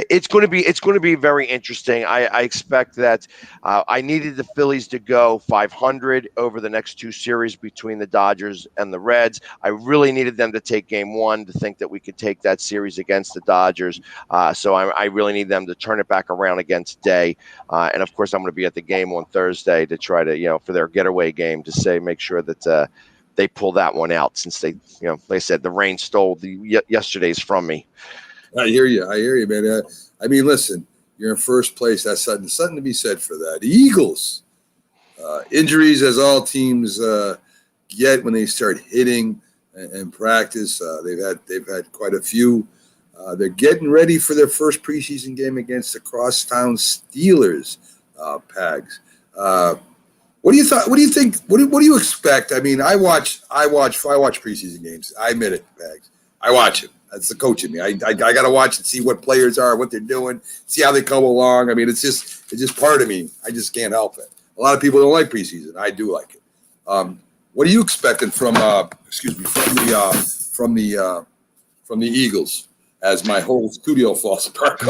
it's going to be very interesting. I expect that I needed the Phillies to go 500 over the next 2 series between the Dodgers and the Reds. I really needed them to take game 1 to think that we could take that series against the Dodgers. So I really need them to turn it back around against Day. And of course, I'm going to be at the game on Thursday to try to, for their getaway game, to make sure that they pull that one out, since they, like I said, the rain stole yesterday's from me. I hear you, man. I mean, listen, you're in first place. That's something to be said for that. The Eagles, injuries, as all teams get when they start hitting and practice. They've had quite a few. They're getting ready for their first preseason game against the Crosstown Steelers. Pags. What do you think? What do you expect? I mean, I watch preseason games. I admit it, Bags. I watch it. That's the coach in me. I got to watch and see what players are, what they're doing, see how they come along. I mean, it's just part of me. I just can't help it. A lot of people don't like preseason. I do like it. What are you expecting from the Eagles? As my whole studio falls apart.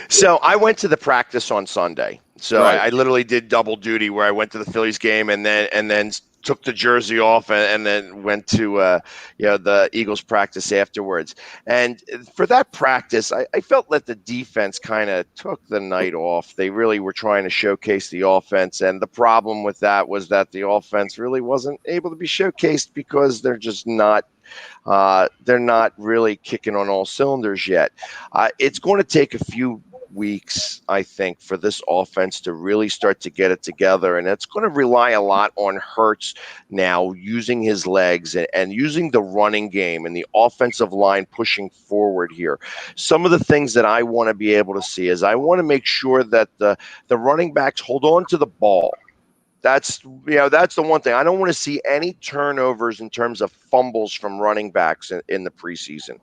So I went to the practice on Sunday. So right. I literally did double duty, where I went to the Phillies game and then took the jersey off and then went to the Eagles practice afterwards. And for that practice, I felt that the defense kind of took the night off. They really were trying to showcase the offense, and the problem with that was that the offense really wasn't able to be showcased because they're just not. They're not really kicking on all cylinders yet. It's going to take a few weeks, I think, for this offense to really start to get it together. And it's going to rely a lot on Hurts now using his legs and using the running game and the offensive line pushing forward here. Some of the things that I want to be able to see is I want to make sure that the running backs hold on to the ball. That's the one thing. I don't want to see any turnovers in terms of fumbles from running backs in the preseason.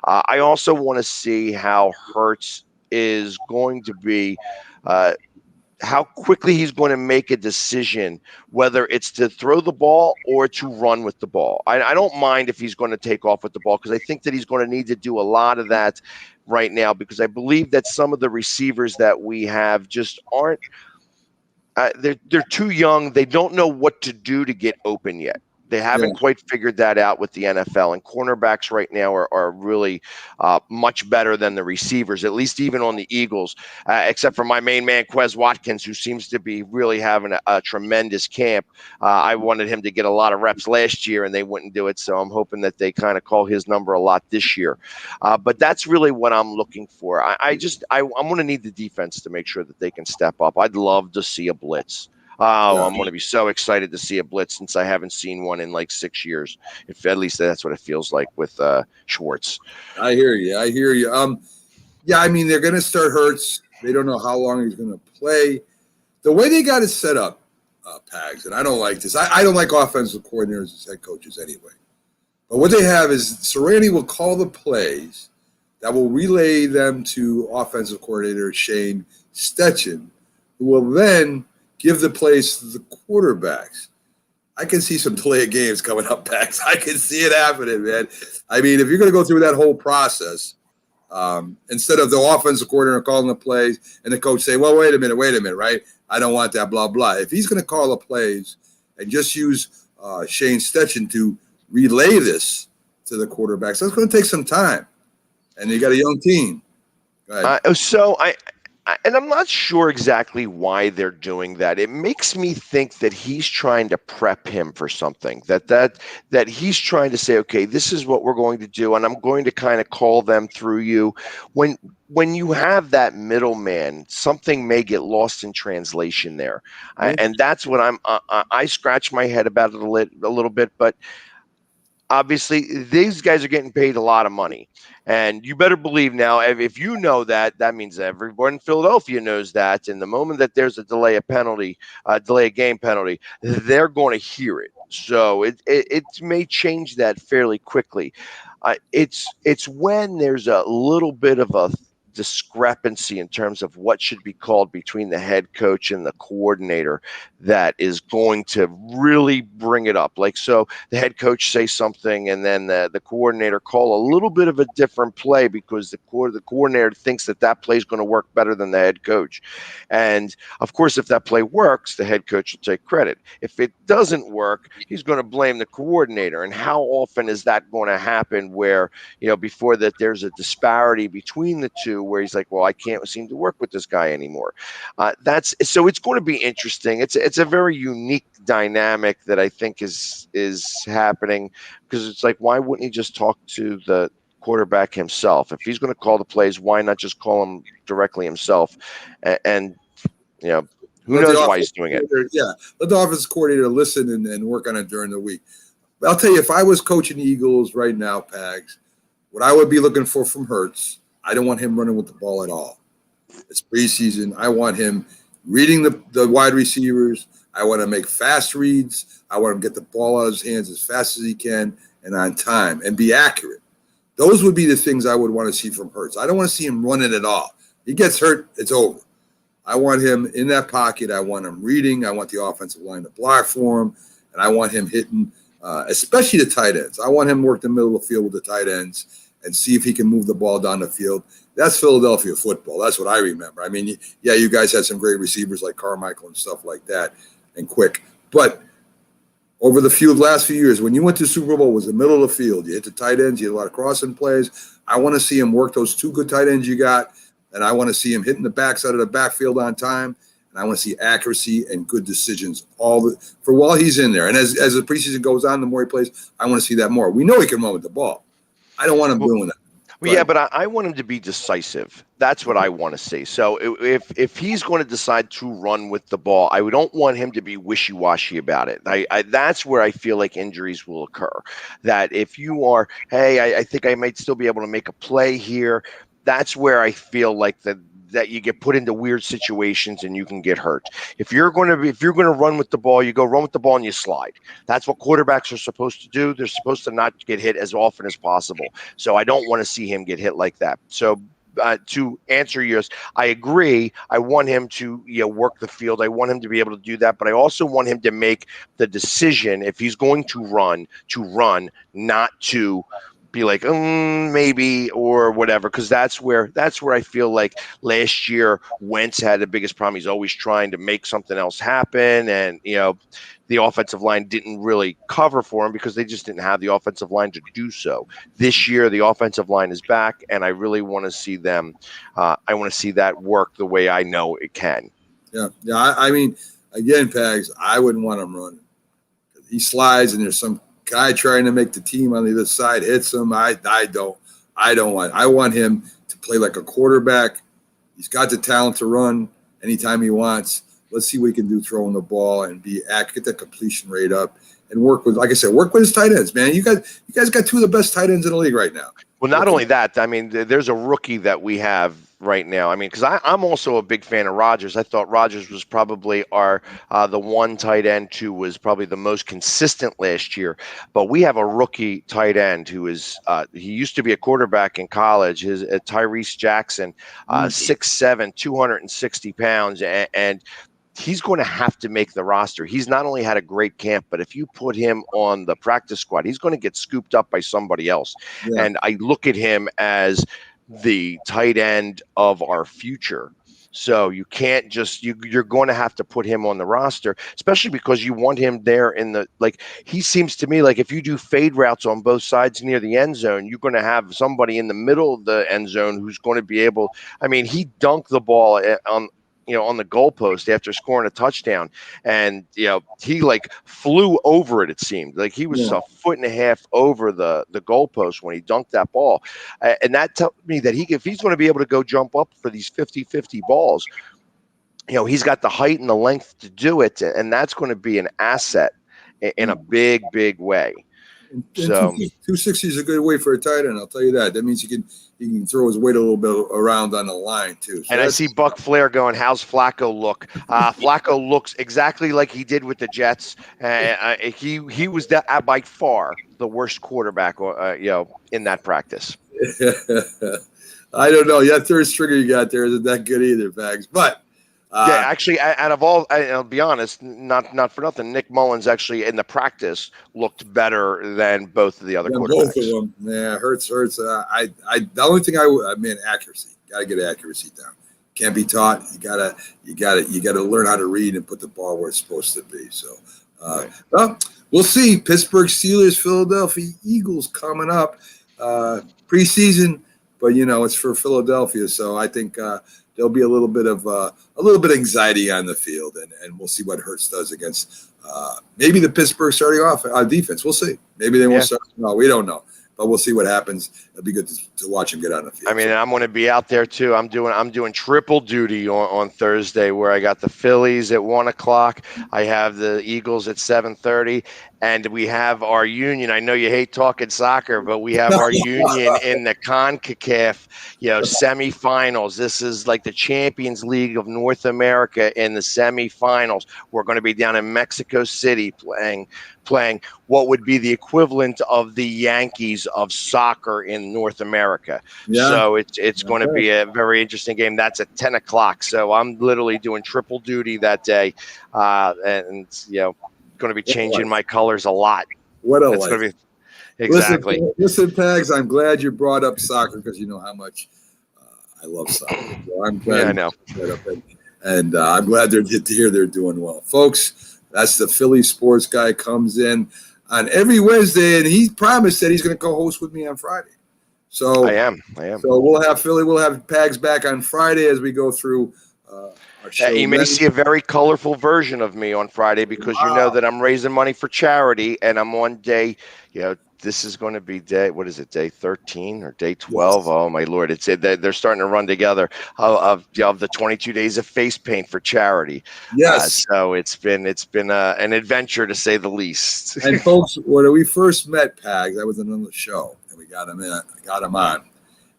I also want to see how Hurts is going to be how quickly he's going to make a decision, whether it's to throw the ball or to run with the ball. I don't mind if he's going to take off with the ball, because I think that he's going to need to do a lot of that right now, because I believe that some of the receivers that we have just aren't they're too young. They don't know what to do to get open yet. They haven't quite figured that out with the NFL, and cornerbacks right now are really much better than the receivers, at least even on the Eagles, except for my main man, Quez Watkins, who seems to be really having a tremendous camp. I wanted him to get a lot of reps last year, and they wouldn't do it, so I'm hoping that they kind of call his number a lot this year. But that's really what I'm looking for. I'm going to need the defense to make sure that they can step up. I'd love to see a blitz. I'm going to be so excited to see a blitz, since I haven't seen one in like 6 years. At least that's what it feels like with Schwartz. I hear you. Yeah, I mean, they're going to start Hurts. They don't know how long he's going to play. The way they got it set up, Pags, and I don't like this. I don't like offensive coordinators as head coaches anyway. But what they have is Sirianni will call the plays that will relay them to offensive coordinator Shane Steichen, who will then give the plays to the quarterbacks. I can see some delay of games coming up, Pax. I can see it happening, man. I mean, if you're going to go through that whole process, instead of the offensive coordinator calling the plays and the coach say, well, wait a minute, right? I don't want that, blah, blah. If he's going to call the plays and just use Shane Steichen to relay this to the quarterbacks, that's going to take some time. And you got a young team. And I'm not sure exactly why they're doing that. It makes me think that he's trying to prep him for something, that he's trying to say, okay, this is what we're going to do, and I'm going to kind of call them through you. When you have that middleman, something may get lost in translation there. And that's what I scratch my head about it a little bit, but obviously these guys are getting paid a lot of money. And you better believe now, if you know that, that means everyone in Philadelphia knows that. And the moment that there's a delay of game penalty, they're going to hear it. So it may change that fairly quickly. It's when there's a little bit of a discrepancy in terms of what should be called between the head coach and the coordinator that is going to really bring it up. Like, so the head coach say something and then the coordinator call a little bit of a different play because the coordinator thinks that play is going to work better than the head coach. And of course, if that play works, the head coach will take credit. If it doesn't work, he's going to blame the coordinator. And how often is that going to happen where, before that there's a disparity between the two, where he's like, well, I can't seem to work with this guy anymore. So it's going to be interesting. It's a very unique dynamic that I think is happening, because it's like, why wouldn't he just talk to the quarterback himself? If he's going to call the plays, why not just call him directly himself? And who knows why he's doing it? Yeah, let the offensive coordinator listen and work on it during the week. But I'll tell you, if I was coaching the Eagles right now, Pags, what I would be looking for from Hurts, I don't want him running with the ball at all. It's preseason. I want him reading the wide receivers. I want to make fast reads. I want him to get the ball out of his hands as fast as he can and on time and be accurate. Those would be the things I would want to see from Hurts. I don't want to see him running at all. He gets hurt, it's over. I want him in that pocket. I want him reading. I want the offensive line to block for him. And I want him hitting, especially the tight ends. I want him to work the middle of the field with the tight ends and see if he can move the ball down the field. That's Philadelphia football. That's what I remember. I mean, yeah, you guys had some great receivers like Carmichael and stuff like that and Quick. But over the last few years, when you went to Super Bowl, it was the middle of the field. You hit the tight ends. You had a lot of crossing plays. I want to see him work those two good tight ends you got, and I want to see him hitting the backside of the backfield on time, and I want to see accuracy and good decisions for while he's in there. And as the preseason goes on, the more he plays, I want to see that more. We know he can run with the ball. I don't want him doing that. Well, yeah, but I want him to be decisive. That's what I want to see. So if he's going to decide to run with the ball, I don't want him to be wishy-washy about it. That's where I feel like injuries will occur. That if you are, hey, I think I might still be able to make a play here, that's where I feel like that you get put into weird situations and you can get hurt. If you're going to run with the ball, you go run with the ball and you slide. That's what quarterbacks are supposed to do. They're supposed to not get hit as often as possible. So I don't want to see him get hit like that. So to answer yours, I agree. I want him to work the field. I want him to be able to do that, but I also want him to make the decision if he's going to run, not to be like maybe or whatever, because that's where I feel like last year Wentz had the biggest problem. He's always trying to make something else happen, and the offensive line didn't really cover for him because they just didn't have the offensive line to do so. This year, the offensive line is back, and I really want to see them. I want to see that work the way I know it can. Yeah. I mean, again, Pags, I wouldn't want him running. He slides, and there's some guy trying to make the team on the other side hits him. I want him to play like a quarterback. He's got the talent to run anytime he wants. Let's see what he can do throwing the ball and get that completion rate up and work with his tight ends, man. You guys got two of the best tight ends in the league right now. Well, not only that, I mean, there's a rookie that we have right now. I mean, because I'm also a big fan of Rodgers. I thought Rodgers was probably the one tight end who was probably the most consistent last year. But we have a rookie tight end who is he used to be a quarterback in college. His Tyrese Jackson, 6'7", 260 pounds, and he's going to have to make the roster. He's not only had a great camp, but if you put him on the practice squad, he's going to get scooped up by somebody else. Yeah. And I look at him as the tight end of our future. So you can't just you're going to have to put him on the roster, especially because you want him there in the he seems to me like if you do fade routes on both sides near the end zone, you're going to have somebody in the middle of the end zone who's going to be able. I mean, he dunked the ball on the goalpost after scoring a touchdown, and he flew over it. It seemed like he was a foot and a half over the goalpost when he dunked that ball, and that tells me that if he's going to be able to go jump up for these 50-50 balls, he's got the height and the length to do it, and that's going to be an asset in a big way. And so 260 is a good weight for a tight end. I'll tell you that. That means he can throw his weight a little bit around on the line too. So and I see Buck Flair going, "How's Flacco look?" Flacco looks exactly like he did with the Jets. He was by far the worst quarterback, in that practice. I don't know. Yeah, third stringer you got there isn't that good either, Bags. But actually, out of all, I'll be honest, not for nothing, Nick Mullins actually in the practice looked better than both of the other quarterbacks. Both of them, yeah, hurts. The only thing accuracy. Got to get accuracy down. Can't be taught. You gotta learn how to read and put the ball where it's supposed to be. So, well, we'll see. Pittsburgh Steelers, Philadelphia Eagles coming up preseason, but it's for Philadelphia, so I think. There'll be a little bit of anxiety on the field, and we'll see what Hurts does against maybe the Pittsburgh starting off defense. We'll see. Maybe they won't start. No, we don't know, but we'll see what happens. It'll be good to watch him get on the field. I mean, I'm going to be out there too. I'm doing triple duty on Thursday, where I got the Phillies at 1:00. I have the Eagles at 7:30. And we have our union. I know you hate talking soccer, but we have our union in the CONCACAF, semifinals. This is like the Champions League of North America in the semifinals. We're going to be down in Mexico City playing what would be the equivalent of the Yankees of soccer in North America. Yeah. So it's going to be a very interesting game. That's at 10:00. So I'm literally doing triple duty that day, and going to be changing my colors a lot. What a life. Exactly. Listen, Pags, I'm glad you brought up soccer because you know how much I love soccer. So I'm glad. I know. And I'm glad to hear they're doing well. Folks, that's the Philly sports guy comes in on every Wednesday, and he promised that he's going to co-host with me on Friday. So I am. So we'll have Pags back on Friday as we go through you may see a very colorful version of me on Friday because you know that I'm raising money for charity, and I'm on day, this is going to be day 13 or day 12? Yes. Oh my Lord. They're starting to run together of the 22 days of face paint for charity. Yes. So it's been an adventure to say the least. And folks, when we first met Pags, I was on the show and we got him on,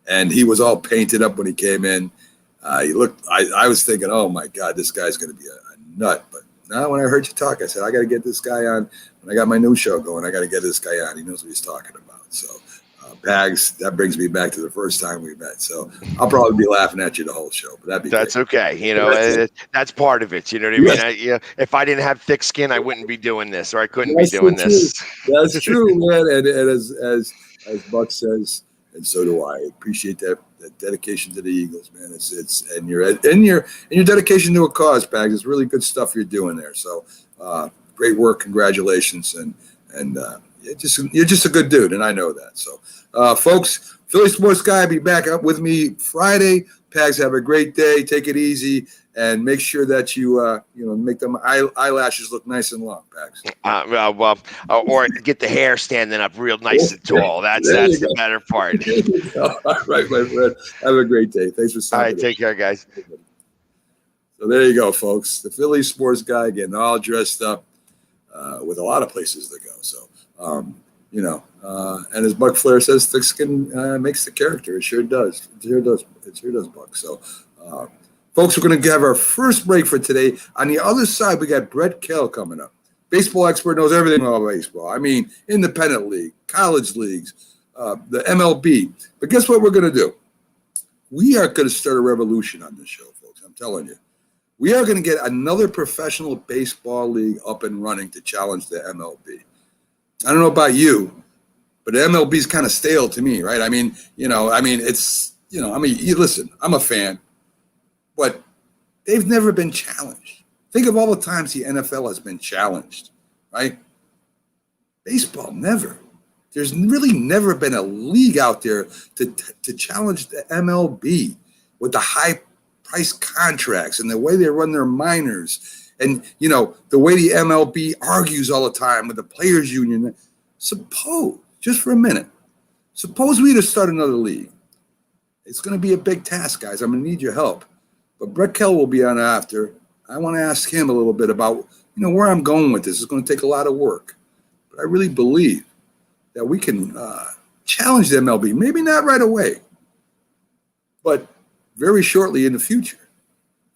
and he was all painted up when he came in. He looked. I was thinking, oh my God, this guy's going to be a nut. But now, when I heard you talk, I said, I got to get this guy on. When I got my new show going, I got to get this guy on. He knows what he's talking about. So Pags, that brings me back to the first time we met. So I'll probably be laughing at you the whole show, but that'd be That's great. okay. You know, that's part of it. You know what I mean? You know, if I didn't have thick skin, I wouldn't be doing this, or I couldn't be doing this. That's true, man. And as Buck says, and so do I. Appreciate that dedication to the Eagles, man. It's and your dedication to a cause, Pags. It's really good stuff you're doing there. So great work, congratulations, and you're just a good dude, and I know that. So, folks, Philly Sports Guy be back up with me Friday. Pags, have a great day. Take it easy, and make sure that you make them eyelashes look nice and long, Pags. Or get the hair standing up real nice and tall. That's the better part. All right, my friend. Have a great day. Thanks for stopping. All right, take care, guys. So there you go, folks. The Philly Sports Guy getting all dressed up with a lot of places to go. So, and as Buck Flair says, thick skin makes the character. It sure does. It sure does, Buck. So, folks, we're going to have our first break for today. On the other side, we got Brett Kell coming up. Baseball expert, knows everything about baseball. I mean, independent league, college leagues, the MLB. But guess what we're going to do? We are going to start a revolution on this show, folks. I'm telling you. We are going to get another professional baseball league up and running to challenge the MLB. I don't know about you, but the MLB is kind of stale to me, right? Listen, I'm a fan, but they've never been challenged. Think of all the times the NFL has been challenged, right? Baseball, never. There's really never been a league out there to challenge the MLB with the high price contracts and the way they run their minors and, the way the MLB argues all the time with the players union. Suppose, just for a minute, suppose we just start another league. It's going to be a big task, guys. I'm going to need your help. But Brett Kell will be on after. I want to ask him a little bit about, where I'm going with this. It's going to take a lot of work. But I really believe that we can challenge the MLB. Maybe not right away, but very shortly in the future.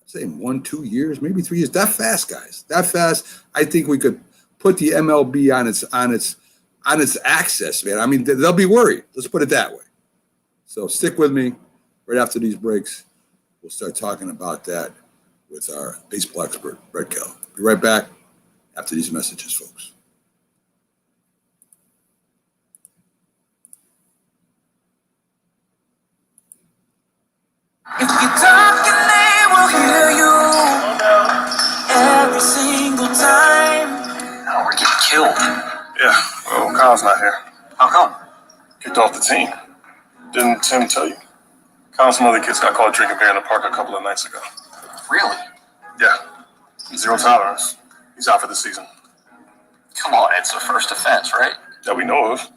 I'd say 1-2 years, maybe 3 years. That fast, guys. That fast. I think we could put the MLB on its access, man. I mean, they'll be worried. Let's put it that way. So stick with me. Right after these breaks, we'll start talking about that with our baseball expert, Brett Kell. Be right back after these messages, folks. If you talk and they will hear you every single time. Oh, we're getting killed. Yeah, well, Kyle's not here. How come? Kicked off the team. Didn't Tim tell you? Kyle and some other kids got caught drinking beer in the park a couple of nights ago. Really? Yeah. 0 tolerance. He's out for the season. Come on, it's the first offense, right? That we know of.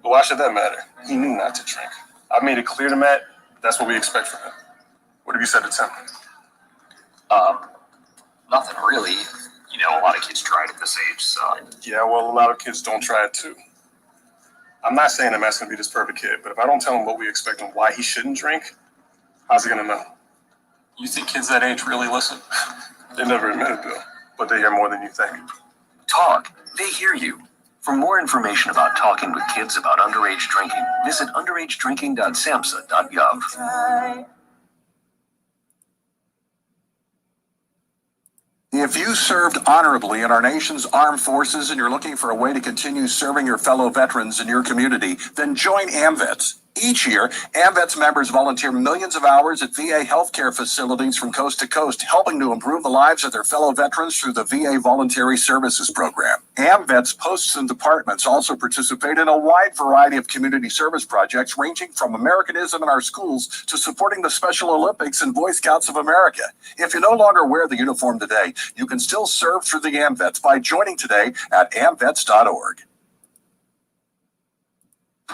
But why should that matter? He knew not to drink. I made it clear to Matt, that's what we expect from him. What have you said to Tim? Nothing really. A lot of kids try it at this age, so. Yeah, well, a lot of kids don't try it too. I'm not saying that Matt's going to be this perfect kid, but if I don't tell him what we expect and why he shouldn't drink, how's he going to know? You think kids that age really listen? They never admit it, Bill, but they hear more than you think. Talk. They hear you. For more information about talking with kids about underage drinking, visit underagedrinking.samhsa.gov. If you served honorably in our nation's armed forces and you're looking for a way to continue serving your fellow veterans in your community, then join AMVETS. Each year, AMVETS members volunteer millions of hours at VA healthcare facilities from coast to coast, helping to improve the lives of their fellow veterans through the VA Voluntary Services Program. AMVETS posts and departments also participate in a wide variety of community service projects, ranging from Americanism in our schools to supporting the Special Olympics and Boy Scouts of America. If you no longer wear the uniform today, you can still serve through the AMVETS by joining today at amvets.org.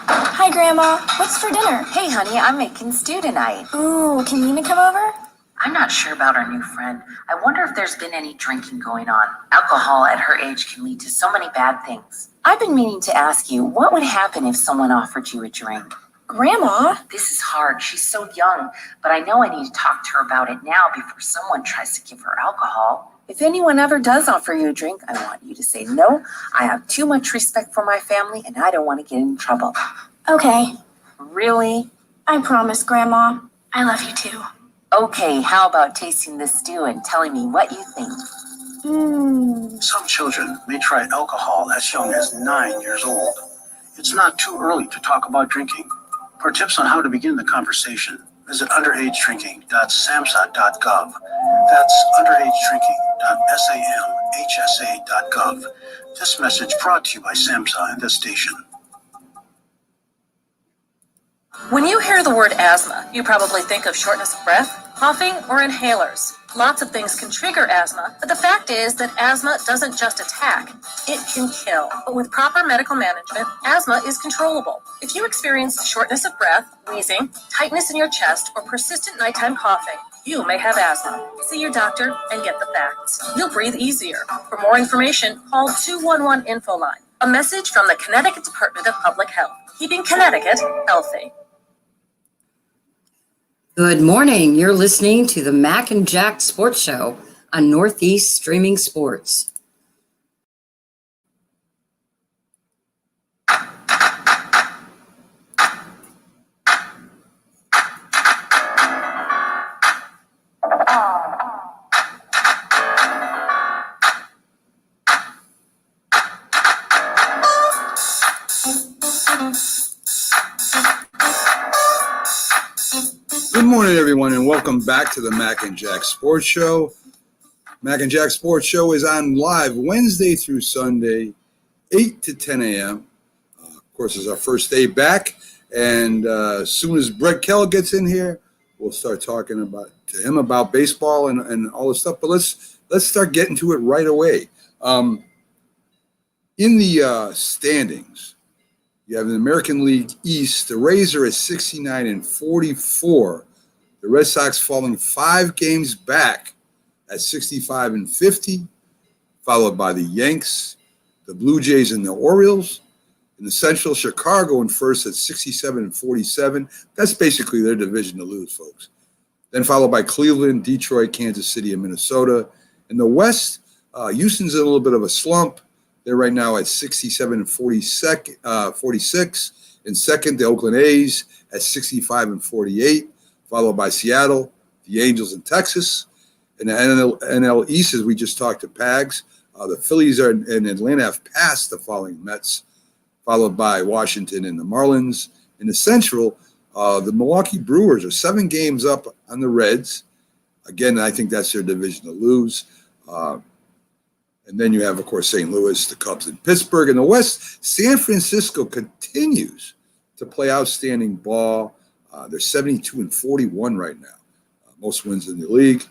Hi, Grandma. What's for dinner? Hey, honey, I'm making stew tonight. Ooh, can Nina come over? I'm not sure about our new friend. I wonder if there's been any drinking going on. Alcohol at her age can lead to so many bad things. I've been meaning to ask you, what would happen if someone offered you a drink? Grandma? This is hard. She's so young, but I know I need to talk to her about it now before someone tries to give her alcohol. If anyone ever does offer you a drink, I want you to say no. I have too much respect for my family, and I don't want to get in trouble. Okay, Really? I promise, Grandma. I love you too. Okay, how about tasting this stew and telling me what you think? Some children may try alcohol as young as 9 years old. It's not too early to talk about drinking. For tips on how to begin the conversation, visit underagedrinking.samhsa.gov. That's underagedrinking.samhsa.gov. This message brought to you by SAMHSA and this station. When you hear the word asthma, you probably think of shortness of breath, coughing, or inhalers. Lots of things can trigger asthma, but the fact is that asthma doesn't just attack, it can kill. But with proper medical management, asthma is controllable. If you experience shortness of breath, wheezing, tightness in your chest, or persistent nighttime coughing, you may have asthma. See your doctor and get the facts. You'll breathe easier. For more information, call 211 Info Line. A message from the Connecticut Department of Public Health, keeping Connecticut healthy. Good morning. You're listening to the Mac and Jack Sports Show on Northeast Streaming Sports. Good morning, everyone, and welcome back to the Mac and Jack Sports Show. Mac and Jack Sports Show is on live Wednesday through Sunday, 8 to 10 a.m. Of course, it's our first day back, and as soon as Brett Kell gets in here, we'll start talking to him about baseball and all this stuff. But let's start getting to it right away. In the standings, you have the American League East. The Rays are at 69-44. The Red Sox falling 5 games back at 65-50, followed by the Yanks, the Blue Jays, and the Orioles. In the Central, Chicago in first at 67-47. That's basically their division to lose, folks. Then followed by Cleveland, Detroit, Kansas City, and Minnesota. In the West, Houston's in a little bit of a slump. They're right now at 67-46. In second, the Oakland A's at 65-48, followed by Seattle, the Angels, and Texas. In the NL East, as we just talked to Pags, the Phillies and Atlanta have passed the following Mets, followed by Washington and the Marlins. In the Central, the Milwaukee Brewers are 7 games up on the Reds. Again, I think that's their division to lose. And then you have, of course, St. Louis, the Cubs, and Pittsburgh. In the West, San Francisco continues to play outstanding ball. They're 72-41 right now. Most wins in the league,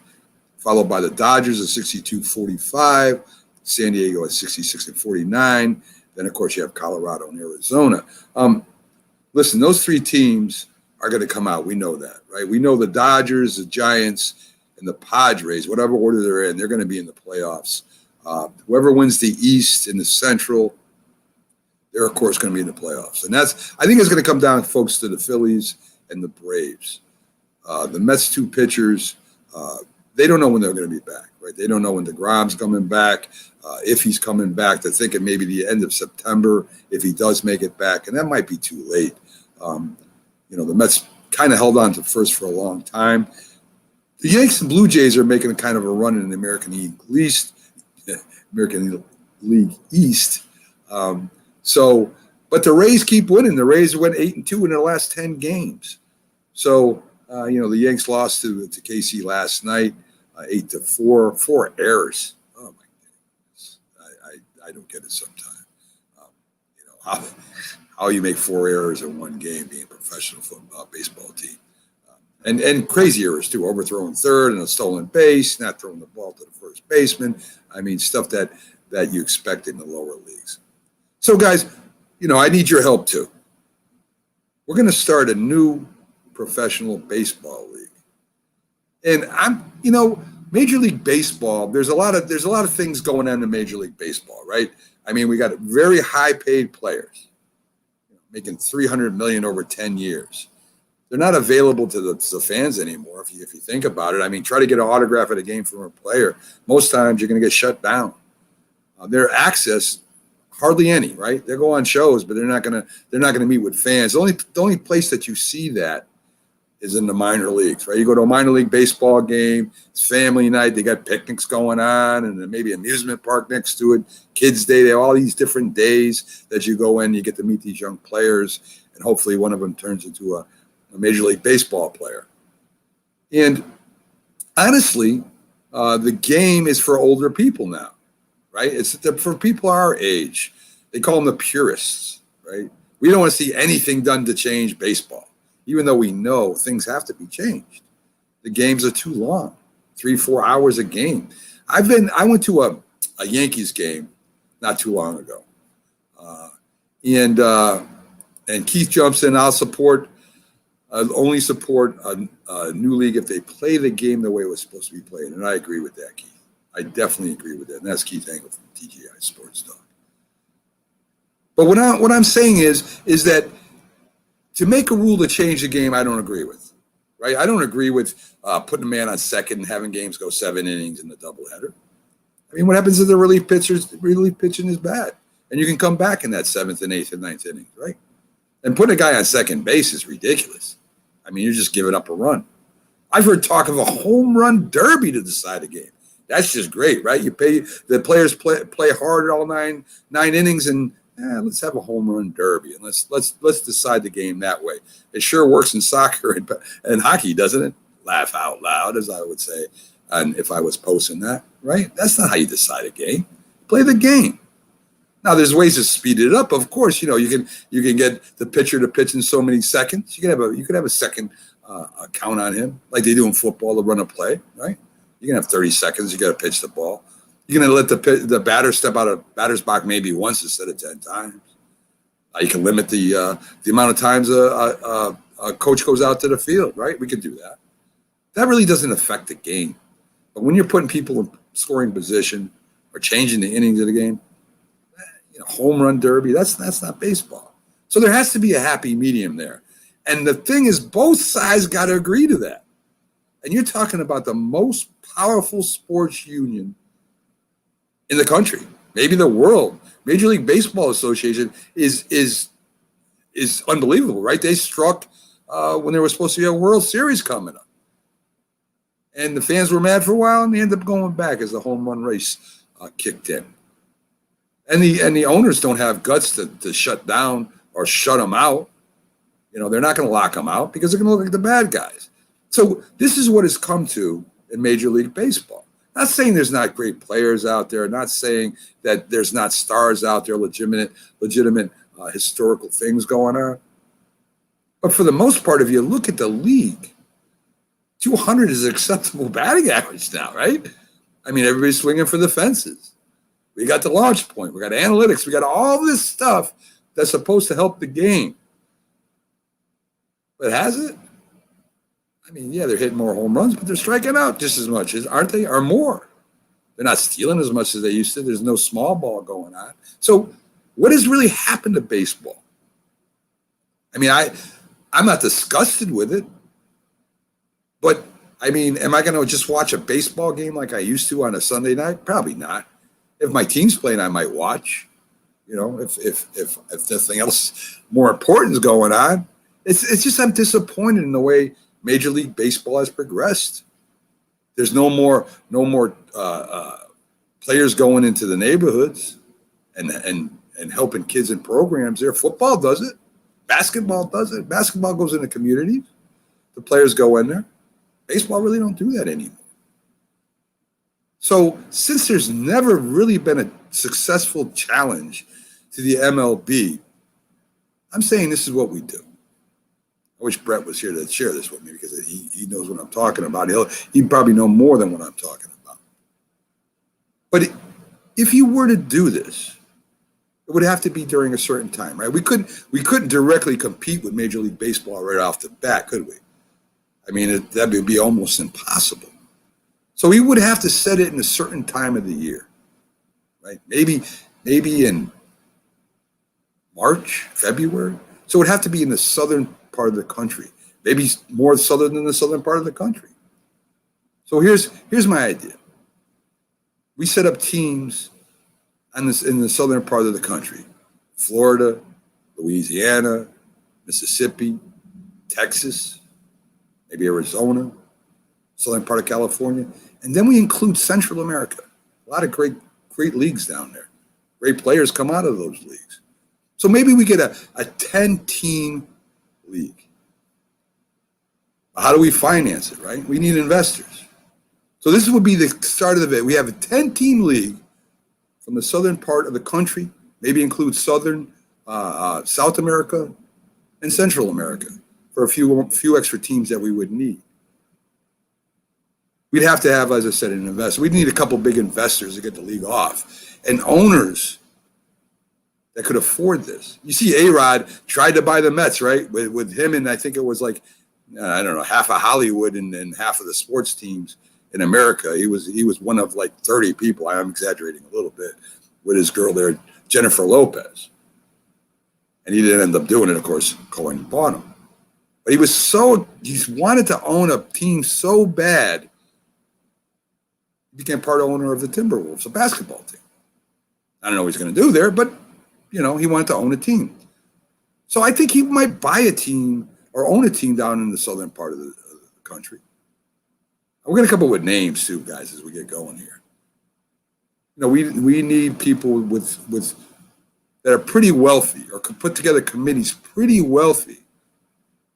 followed by the Dodgers at 62-45, San Diego at 66-49. Then, of course, you have Colorado and Arizona. Listen, those 3 teams are going to come out. We know that, right? We know the Dodgers, the Giants, and the Padres, whatever order they're in, they're going to be in the playoffs. Whoever wins the East and the Central, they're, of course, going to be in the playoffs. And I think it's going to come down, folks, to the Phillies and the Braves. The Mets' 2 pitchers, they don't know when they're going to be back, right? They don't know when DeGrom's coming back, if he's coming back. They're thinking maybe the end of September if he does make it back, and that might be too late. The Mets kind of held on to first for a long time. The Yankees and Blue Jays are making a kind of a run in the American League East. But the Rays keep winning. The Rays went 8-2 in their last 10 games. So, the Yanks lost to KC last night, 8-4, 4 errors. Oh my goodness, I don't get it sometimes. How you make 4 errors in one game being a professional baseball team, and crazy errors too, overthrowing third and a stolen base, not throwing the ball to the first baseman. I mean, stuff that you expect in the lower leagues. So, guys, I need your help too. We're going to start a new professional baseball league. And Major League Baseball, there's a lot of things going on in Major League Baseball, right? I mean, we got very high paid players making $300 million over 10 years. They're not available to the fans anymore. If you think about it, I mean, try to get an autograph at a game from a player. Most times you're going to get shut down. Their access Hardly any, right? They go on shows, but they're not gonna meet with fans. The only place that you see that is in the minor leagues, right? You go to a minor league baseball game, it's family night, they got picnics going on, and then maybe amusement park next to it, kids' day. They have all these different days that you go in, you get to meet these young players, and hopefully one of them turns into a Major League Baseball player. And honestly, the game is for older people now, right? It's for people our age. They call them the purists, right? We don't want to see anything done to change baseball, even though we know things have to be changed. The games are too long, 3-4 hours a game. I went to a Yankees game not too long ago, and Keith jumps in. I'll only support a new league if they play the game the way it was supposed to be played, and I agree with that, Keith. I definitely agree with that, and that's Keith Engel from TGI Sports Talk. But what I'm saying is that to make a rule to change the game, I don't agree with, right? I don't agree with putting a man on second and having games go 7 innings in the doubleheader. I mean, what happens if the relief pitching is bad? And you can come back in that 7th and 8th and 9th innings, right? And putting a guy on second base is ridiculous. I mean, you're just giving up a run. I've heard talk of a home run derby to decide a game. That's just great, right? You pay the players play hard all nine innings, and let's have a home run derby, and let's decide the game that way. It sure works in soccer and hockey, doesn't it? Laugh out loud, as I would say, and if I was posting that, right? That's not how you decide a game. Play the game. Now, there's ways to speed it up. Of course, you can get the pitcher to pitch in so many seconds. You could have a second count on him, like they do in football to run a play, right? You can have 30 seconds. You got to pitch the ball. You're going to let the batter step out of batter's box maybe once instead of 10 times. You can limit the amount of times a coach goes out to the field, right? We could do that. That really doesn't affect the game. But when you're putting people in scoring position or changing the innings of the game, home run derby, that's not baseball. So there has to be a happy medium there. And the thing is, both sides got to agree to that. And you're talking about the most powerful sports union in the country, maybe the world. Major League Baseball Association is unbelievable, right? They struck when there was supposed to be a World Series coming up. And the fans were mad for a while, and they ended up going back as the home run race kicked in. And the owners don't have guts to shut down or shut them out. They're not going to lock them out because they're going to look like the bad guys. So this is what it's come to in Major League Baseball. Not saying there's not great players out there. Not saying that there's not stars out there, legitimate historical things going on. But for the most part, if you look at the league, 200 is acceptable batting average now, right? I mean, everybody's swinging for the fences. We got the launch point. We got analytics. We got all this stuff that's supposed to help the game. But has it? I mean, yeah, they're hitting more home runs, but they're striking out just as much, aren't they? Or more. They're not stealing as much as they used to. There's no small ball going on. So what has really happened to baseball? I mean, I'm not disgusted with it. But, I mean, am I going to just watch a baseball game like I used to on a Sunday night? Probably not. If my team's playing, I might watch. If nothing else more important is going on. It's just I'm disappointed in the way Major League Baseball has progressed. There's no more players going into the neighborhoods and helping kids in programs there. Football does it. Basketball does it. Basketball goes into communities. The players go in there. Baseball really don't do that anymore. So since there's never really been a successful challenge to the MLB, I'm saying this is what we do. I wish Brett was here to share this with me because he knows what I'm talking about. He'd probably know more than what I'm talking about. But if you were to do this, it would have to be during a certain time, right? We couldn't directly compete with Major League Baseball right off the bat, could we? I mean, that would be almost impossible. So we would have to set it in a certain time of the year, right? Maybe in March, February. So it would have to be in the southern part of the country, maybe more southern than the southern part of the country. So here's my idea. We set up teams in the southern part of the country. Florida, Louisiana, Mississippi, Texas, maybe Arizona, southern part of California. And then we include Central America. A lot of great leagues down there. Great players come out of those leagues. So maybe we get a 10-team league. How do we finance it, right? We need investors. So this would be the start of it. We have a 10-team league from the southern part of the country, maybe include southern, South America, and Central America for a few extra teams that we would need. We'd have to have, as I said, an investor. We'd need a couple big investors to get the league off, and owners that could afford this. You see, A-Rod tried to buy the Mets, right? With him, and I think it was like, I don't know, half of Hollywood and half of the sports teams in America. He was one of like 30 people. I'm exaggerating a little bit, with his girl there, Jennifer Lopez. And he didn't end up doing it, of course. Cohen bought him. But he wanted to own a team so bad, he became part owner of the Timberwolves, a basketball team. I don't know what he's going to do there, but, he wanted to own a team. So I think he might buy a team or own a team down in the southern part of the country. We're going to come up with names too, guys, as we get going here. We need people with that are pretty wealthy or could put together committees pretty wealthy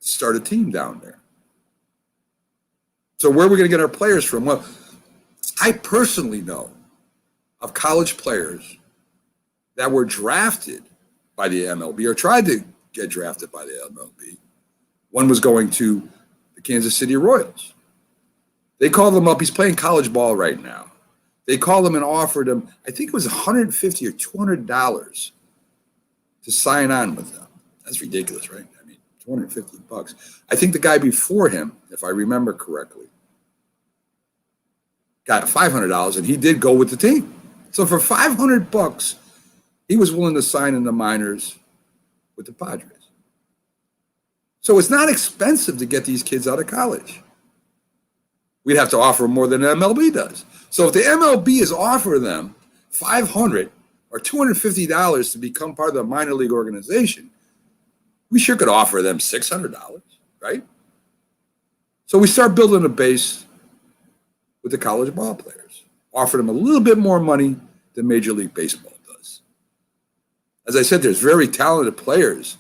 to start a team down there. So where are we going to get our players from? Well, I personally know of college players that were drafted by the MLB or tried to get drafted by the MLB. One was going to the Kansas City Royals. They called him up. He's playing college ball right now. They called him and offered him, I think it was $150 or $200 to sign on with them. That's ridiculous, right? I mean, $250. I think the guy before him, if I remember correctly, got $500, and he did go with the team. So for $500, he was willing to sign in the minors with the Padres. So it's not expensive to get these kids out of college. We'd have to offer more than the MLB does. So if the MLB is offering them $500 or $250 to become part of the minor league organization, we sure could offer them $600, right? So we start building a base with the college ball players, offer them a little bit more money than Major League Baseball does. As I said, there's very talented players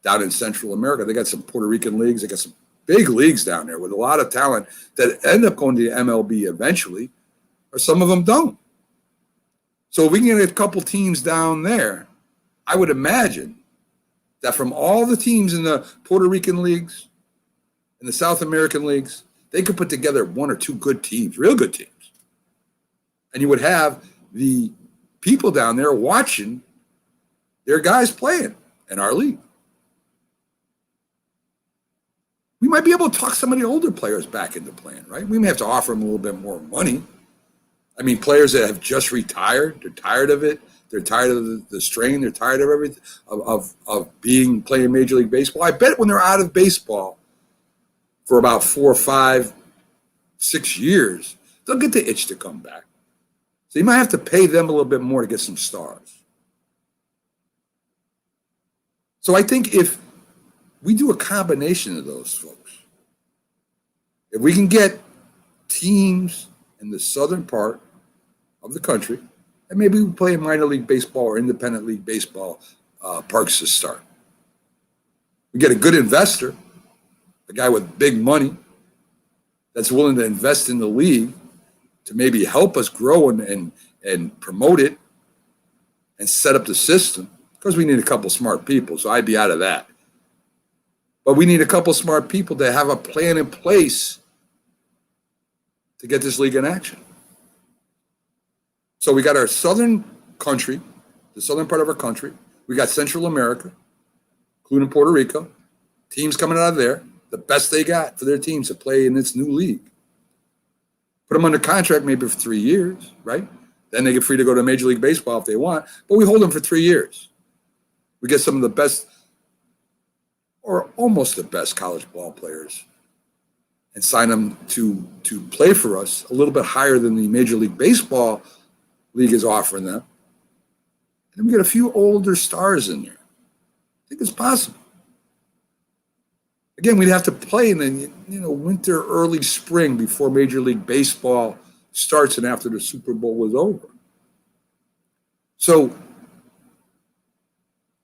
down in Central America. They got some Puerto Rican leagues. They got some big leagues down there with a lot of talent that end up going to the MLB eventually, or some of them don't. So if we can get a couple teams down there, I would imagine that from all the teams in the Puerto Rican leagues and the South American leagues, they could put together one or two good teams, real good teams. And you would have the people down there watching their guys playing in our league. We might be able to talk some of the older players back into playing, right? We may have to offer them a little bit more money. I mean, players that have just retired, they're tired of it. They're tired of the strain. They're tired of everything, of playing Major League Baseball. I bet when they're out of baseball for about 4, 5, 6 years, they'll get the itch to come back. So you might have to pay them a little bit more to get some stars. So I think if we do a combination of those folks, if we can get teams in the southern part of the country, and maybe we play in minor league baseball or independent league baseball parks to start. We get a good investor, a guy with big money that's willing to invest in the league to maybe help us grow and promote it and set up the system. Of course, we need a couple smart people, so I'd be out of that. But we need a couple smart people to have a plan in place to get this league in action. So we got our southern country, the southern part of our country. We got Central America, including Puerto Rico. Teams coming out of there, the best they got for their teams to play in this new league. Put them under contract maybe for 3 years, right? Then they get free to go to Major League Baseball if they want. But we hold them for 3 years. We get some of the best, or almost the best, college ball players and sign them to play for us a little bit higher than the Major League Baseball league is offering them. And we get a few older stars in there. I think it's possible. Again, we'd have to play in the winter, early spring before Major League Baseball starts and after the Super Bowl is over. So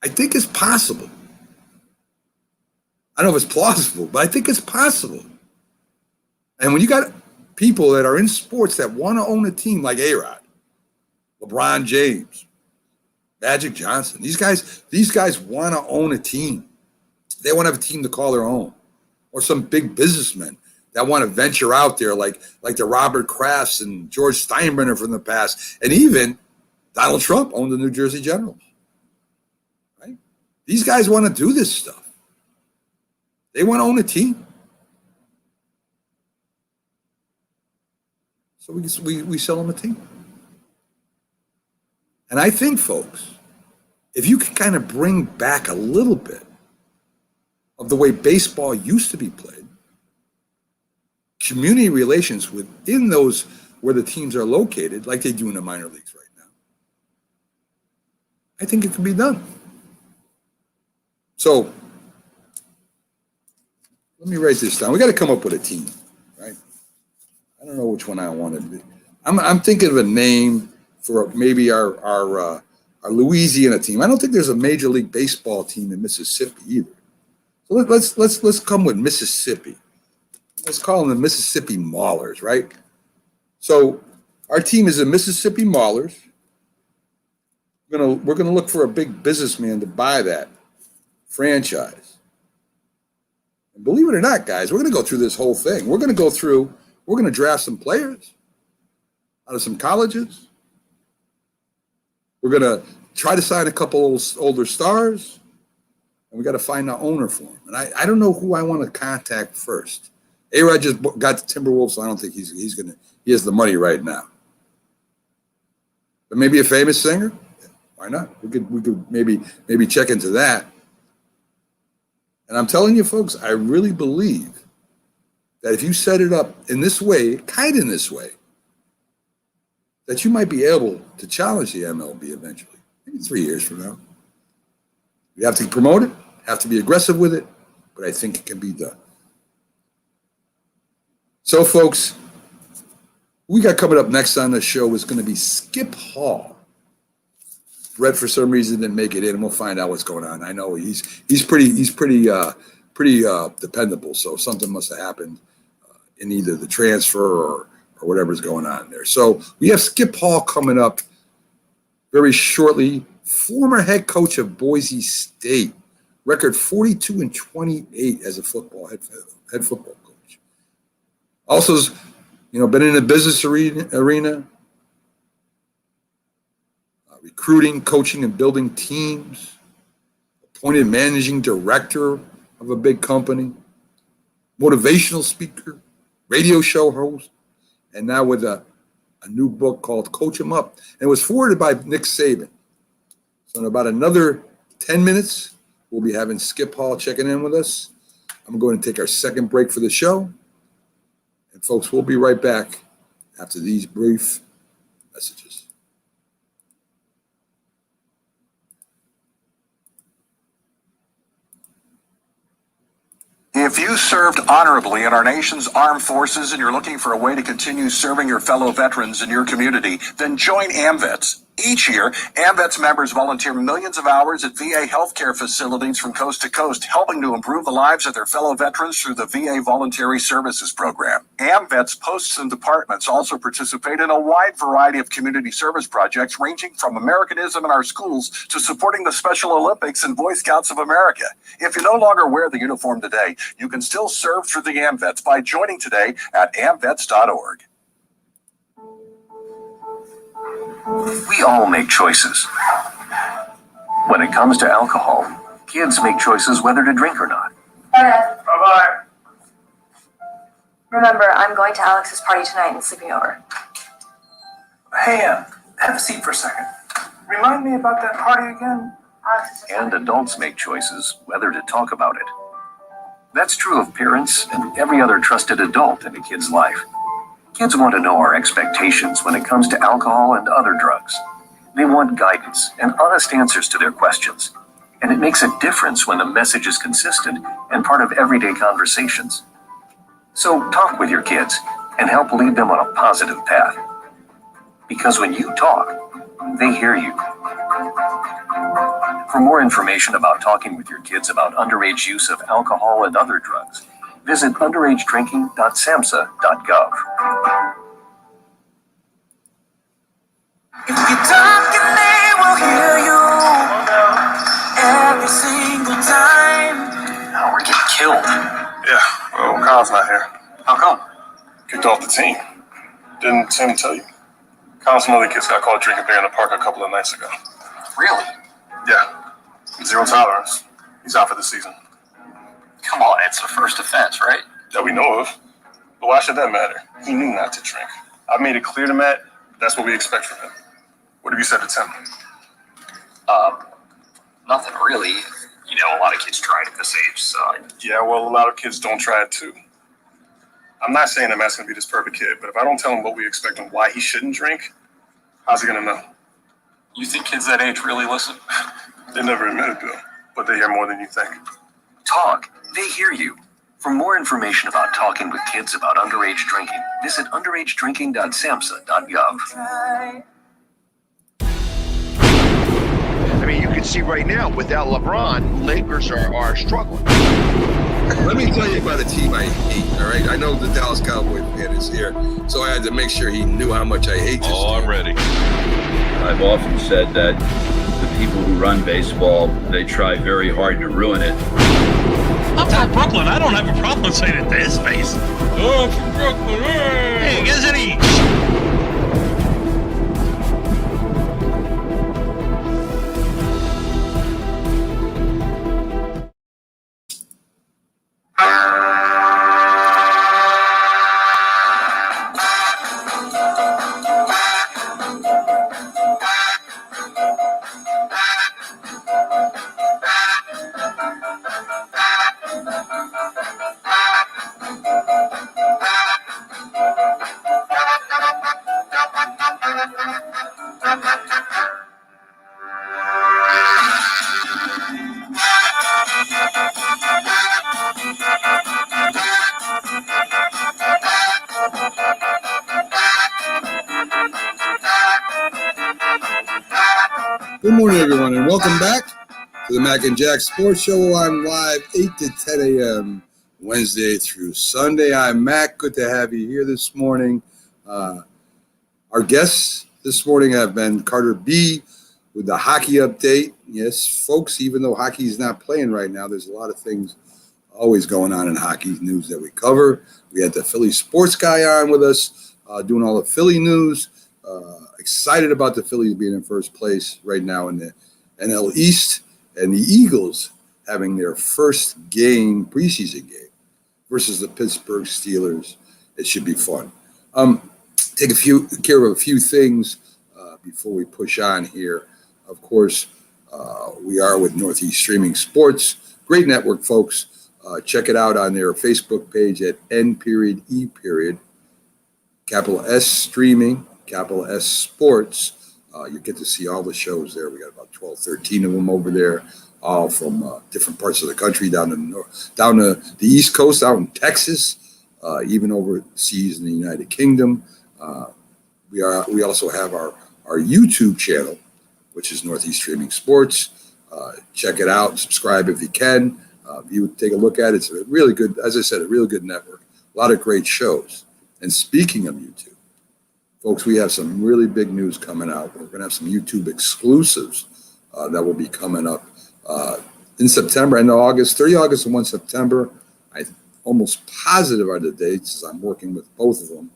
I think it's possible. I don't know if it's plausible, but I think it's possible. And when you got people that are in sports that want to own a team like A-Rod, LeBron James, Magic Johnson, these guys want to own a team. They want to have a team to call their own. Or some big businessmen that want to venture out there like the Robert Krafts and George Steinbrenner from the past. And even Donald Trump owned the New Jersey Generals. Right? These guys want to do this stuff. They want to own a team. So we sell them a team. And I think, folks, if you can kind of bring back a little bit of the way baseball used to be played, community relations within those where the teams are located, like they do in the minor leagues right now, I think it can be done. So let me write this down. We got to come up with a team, right? I don't know which one I want to be. I'm thinking of a name for maybe our Louisiana team. I don't think there's a Major League Baseball team in Mississippi either. So let's come with Mississippi. Let's call them the Mississippi Maulers, right? So our team is the Mississippi Maulers. We're gonna look for a big businessman to buy that franchise. And believe it or not, guys, we're gonna go through this whole thing. We're gonna draft some players out of some colleges. We're gonna try to sign a couple older stars. And we got to find an owner for him. And I don't know who I want to contact first. A-Rod just got the Timberwolves, so I don't think he has the money right now. But maybe a famous singer? Yeah, why not? We could maybe check into that. And I'm telling you, folks, I really believe that if you set it up in this way, kind of in this way, that you might be able to challenge the MLB eventually, maybe 3 years from now. You have to promote it, have to be aggressive with it, but I think it can be done. So, folks, we got coming up next on the show is going to be Skip Hall. Brett, for some reason, didn't make it in, and we'll find out what's going on. I know he's pretty dependable, so something must have happened in either the transfer or whatever's going on there. So we have Skip Hall coming up very shortly. Former head coach of Boise State, record 42-28 as a head football coach. Also, been in the business arena, recruiting, coaching, and building teams. Appointed managing director of a big company, motivational speaker, radio show host, and now with a new book called Coach 'Em Up. And it was forwarded by Nick Saban. So in about another 10 minutes, we'll be having Skip Hall checking in with us. I'm going to take our second break for the show. And folks, we'll be right back after these brief messages. If you served honorably in our nation's armed forces and you're looking for a way to continue serving your fellow veterans in your community, then join AMVETS. Each year, AMVETS members volunteer millions of hours at VA healthcare facilities from coast to coast, helping to improve the lives of their fellow veterans through the VA Voluntary Services Program. AMVETS posts and departments also participate in a wide variety of community service projects, ranging from Americanism in our schools to supporting the Special Olympics and Boy Scouts of America. If you no longer wear the uniform today, you can still serve through the AMVETS by joining today at amvets.org. We all make choices. When it comes to alcohol, kids make choices whether to drink or not. Bye-bye. Remember, I'm going to Alex's party tonight and sleeping over. Hey, have a seat for a second. Remind me about that party again. And adults make choices whether to talk about it. That's true of parents and every other trusted adult in a kid's life. Kids want to know our expectations when it comes to alcohol and other drugs. They want guidance and honest answers to their questions. And it makes a difference when the message is consistent and part of everyday conversations. So talk with your kids and help lead them on a positive path. Because when you talk, they hear you. For more information about talking with your kids about underage use of alcohol and other drugs, visit underagedrinking.samhsa.gov. If you talk and they will hear you every single time. Oh, we're getting killed. Yeah, well, Kyle's not here. How come? Kicked off the team. Didn't Tim tell you? Kyle and some other kids got caught drinking beer in the park a couple of nights ago. Really? Yeah. Zero tolerance. He's out for the season. Come on, it's the first offense, right? That we know of. But why should that matter? He knew not to drink. I've made it clear to Matt that's what we expect from him. What have you said to Tim? Nothing really. You know, a lot of kids try it at this age, so. Yeah, well, a lot of kids don't try it too. I'm not saying that Matt's going to be this perfect kid, but if I don't tell him what we expect and why he shouldn't drink, how's he going to know? You think kids that age really listen? They never admit it, Bill, but they hear more than you think. Talk. They hear you. For more information about talking with kids about underage drinking, visit underagedrinking.samhsa.gov. I mean, you can see right now, without LeBron, Lakers are struggling. Let me tell you about a team I hate, all right? I know the Dallas Cowboy fan is here, so I had to make sure he knew how much I hate this team. I'm ready. I've often said that the people who run baseball, they try very hard to ruin it. I'm from Brooklyn. I don't have a problem saying it to his face. Oh, I'm from Brooklyn. Hey, guess any. Good morning, everyone, and welcome back to the Mac and Jack Sports Show. I'm live 8 to 10 a.m. Wednesday through Sunday. I'm Mac. Good to have you here this morning. Our guests this morning have been Carter B. with the hockey update. Yes, folks, even though hockey is not playing right now, there's a lot of things always going on in hockey news that we cover. We had the Philly sports guy on with us doing all the Philly news. Excited about the Phillies being in first place right now in the NL East, and the Eagles having their first preseason game versus the Pittsburgh Steelers. It should be fun. Take care of a few things before we push on here. Of course, we are with Northeast Streaming Sports. Great network, folks. Check it out on their Facebook page at N.E. capital S Streaming, capital S Sports. You get to see all the shows there. We got about 12, 13 of them over there, all from different parts of the country, down to the East Coast, out in Texas, even overseas in the United Kingdom. We also have our YouTube channel, which is Northeast Streaming Sports. Check it out. Subscribe if you can. You take a look at it. It's a really good, as I said, a really good network. A lot of great shows. And speaking of YouTube, folks, we have some really big news coming out. We're going to have some YouTube exclusives that will be coming up in September and August, 30 August and 1 September. I'm almost positive are the dates as I'm working with both of them.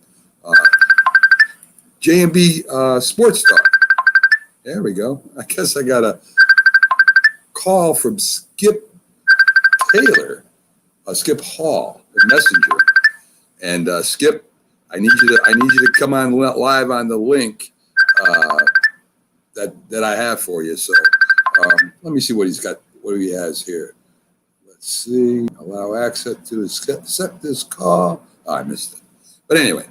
J&B Sports Talk. There we go. I guess I got a call from Skip Hall, the messenger. And Skip, I need you to come on live on the link that I have for you. So let me see what he has here. Let's see. Allow access to accept this call. Oh, I missed it. But anyway,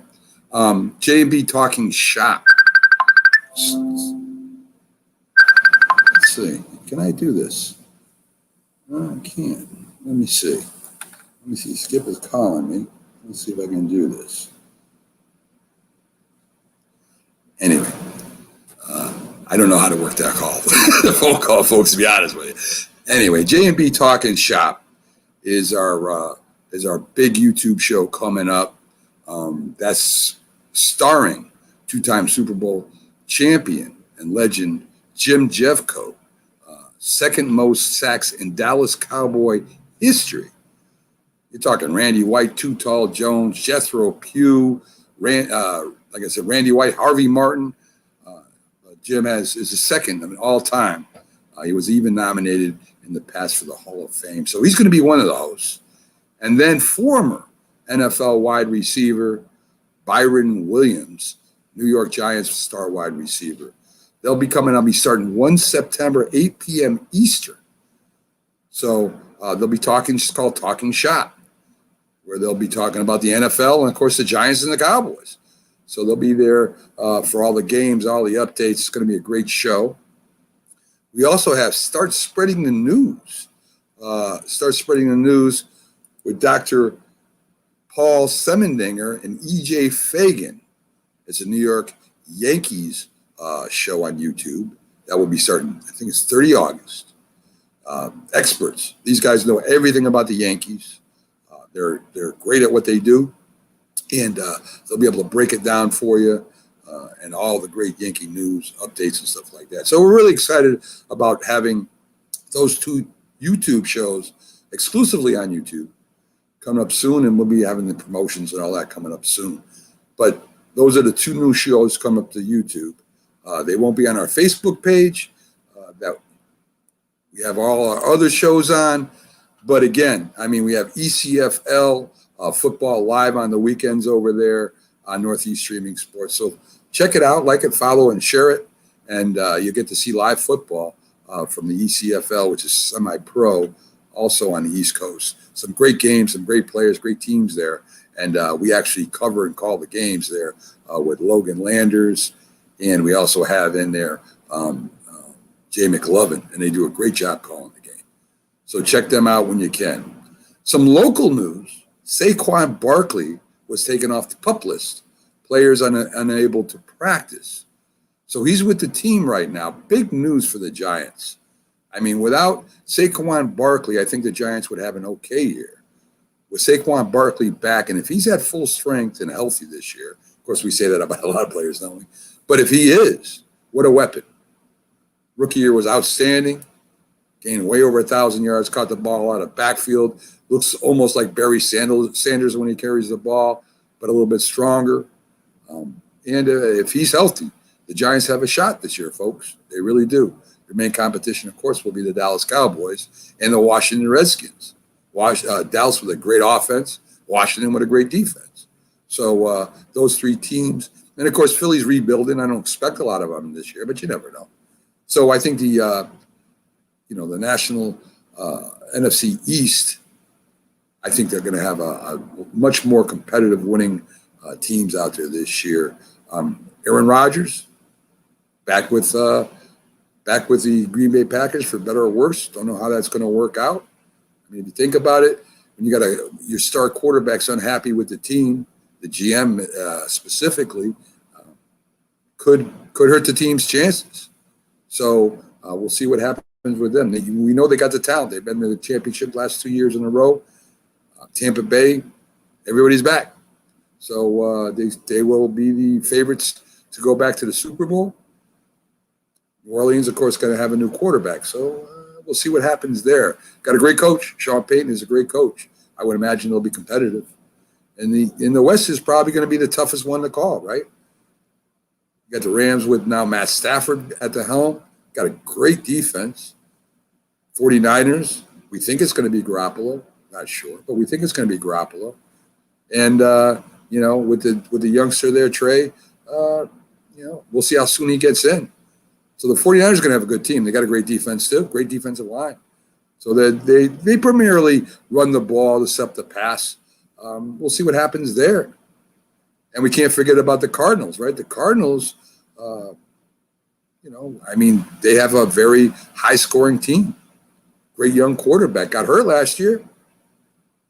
J&B Talking Shop. see. Can I do this? No, I can't. Let me see. Skip is calling me. Let's see if I can do this. Anyway, I don't know how to work that call. The phone call, folks, to be honest with you. Anyway, J&B Talking Shop is our big YouTube show coming up. That's starring two-time Super Bowl champion and legend Jim Jeffcoat, second most sacks in Dallas Cowboy history. You're talking Randy White, Too Tall Jones, Jethro Pugh, like I said, Randy White, Harvey Martin. Jim is the second all time. He was even nominated in the past for the Hall of Fame. So he's going to be one of the hosts. And then former NFL wide receiver Byron Williams, New York Giants star wide receiver. They'll be coming up. He's starting 1 September, 8 p.m. Eastern. So they'll be talking, it's called Talking Shop, where they'll be talking about the NFL and, of course, the Giants and the Cowboys. So they'll be there for all the games, all the updates. It's going to be a great show. We also have Start Spreading the News. Start Spreading the News with Dr. Paul Semendinger and E.J. Fagan. It's a New York Yankees show on YouTube. That will be starting, I think it's 30 August. Experts. These guys know everything about the Yankees. They're great at what they do. And they'll be able to break it down for you and all the great Yankee news updates and stuff like that. So we're really excited about having those two YouTube shows exclusively on YouTube coming up soon, and we'll be having the promotions and all that coming up soon. But those are the two new shows coming up to YouTube. They won't be on our Facebook page. That we have all our other shows on. But again, I mean, we have ECFL football live on the weekends over there on Northeast Streaming Sports. So check it out, like it, follow, and share it. And you get to see live football from the ECFL, which is semi-pro, also on the East Coast. Some great games, some great players, great teams there. And we actually cover and call the games there with Logan Landers. And we also have in there Jay McLovin, and they do a great job calling the game. So check them out when you can. Some local news. Saquon Barkley was taken off the PUP list. Players unable to practice. So he's with the team right now. Big news for the Giants. I mean, without Saquon Barkley, I think the Giants would have an okay year. With Saquon Barkley back, and if he's at full strength and healthy this year, of course we say that about a lot of players, don't we? But if he is, what a weapon. Rookie year was outstanding. Gained way over 1,000 yards, caught the ball out of backfield. Looks almost like Barry Sanders when he carries the ball, but a little bit stronger. And if he's healthy, the Giants have a shot this year, folks. They really do. Their main competition, of course, will be the Dallas Cowboys and the Washington Redskins. Dallas with a great offense, Washington with a great defense. So those three teams. And, of course, Philly's rebuilding. I don't expect a lot of them this year, but you never know. So I think the National NFC East, I think they're going to have a much more competitive winning teams out there this year. Aaron Rodgers back with the Green Bay Packers for better or worse. Don't know how that's going to work out. I mean, if you think about it, when you got your star quarterback's unhappy with the team, the GM specifically could hurt the team's chances. So we'll see what happens with them. We know they got the talent. They've been to the championship last 2 years in a row. Tampa Bay, everybody's back. So they will be the favorites to go back to the Super Bowl. New Orleans, of course, going to have a new quarterback. So we'll see what happens there. Got a great coach. Sean Payton is a great coach. I would imagine they'll be competitive. And in the West is probably going to be the toughest one to call, right? You got the Rams with now Matt Stafford at the helm. Got a great defense. 49ers, we think it's going to be Garoppolo. Not sure, but we think it's going to be Garoppolo. And, with the youngster there, Trey, we'll see how soon he gets in. So the 49ers are going to have a good team. They got a great defense too, great defensive line. So they primarily run the ball to set up the pass. We'll see what happens there. And we can't forget about the Cardinals, right? The Cardinals I mean, they have a very high-scoring team. Great young quarterback. Got hurt last year.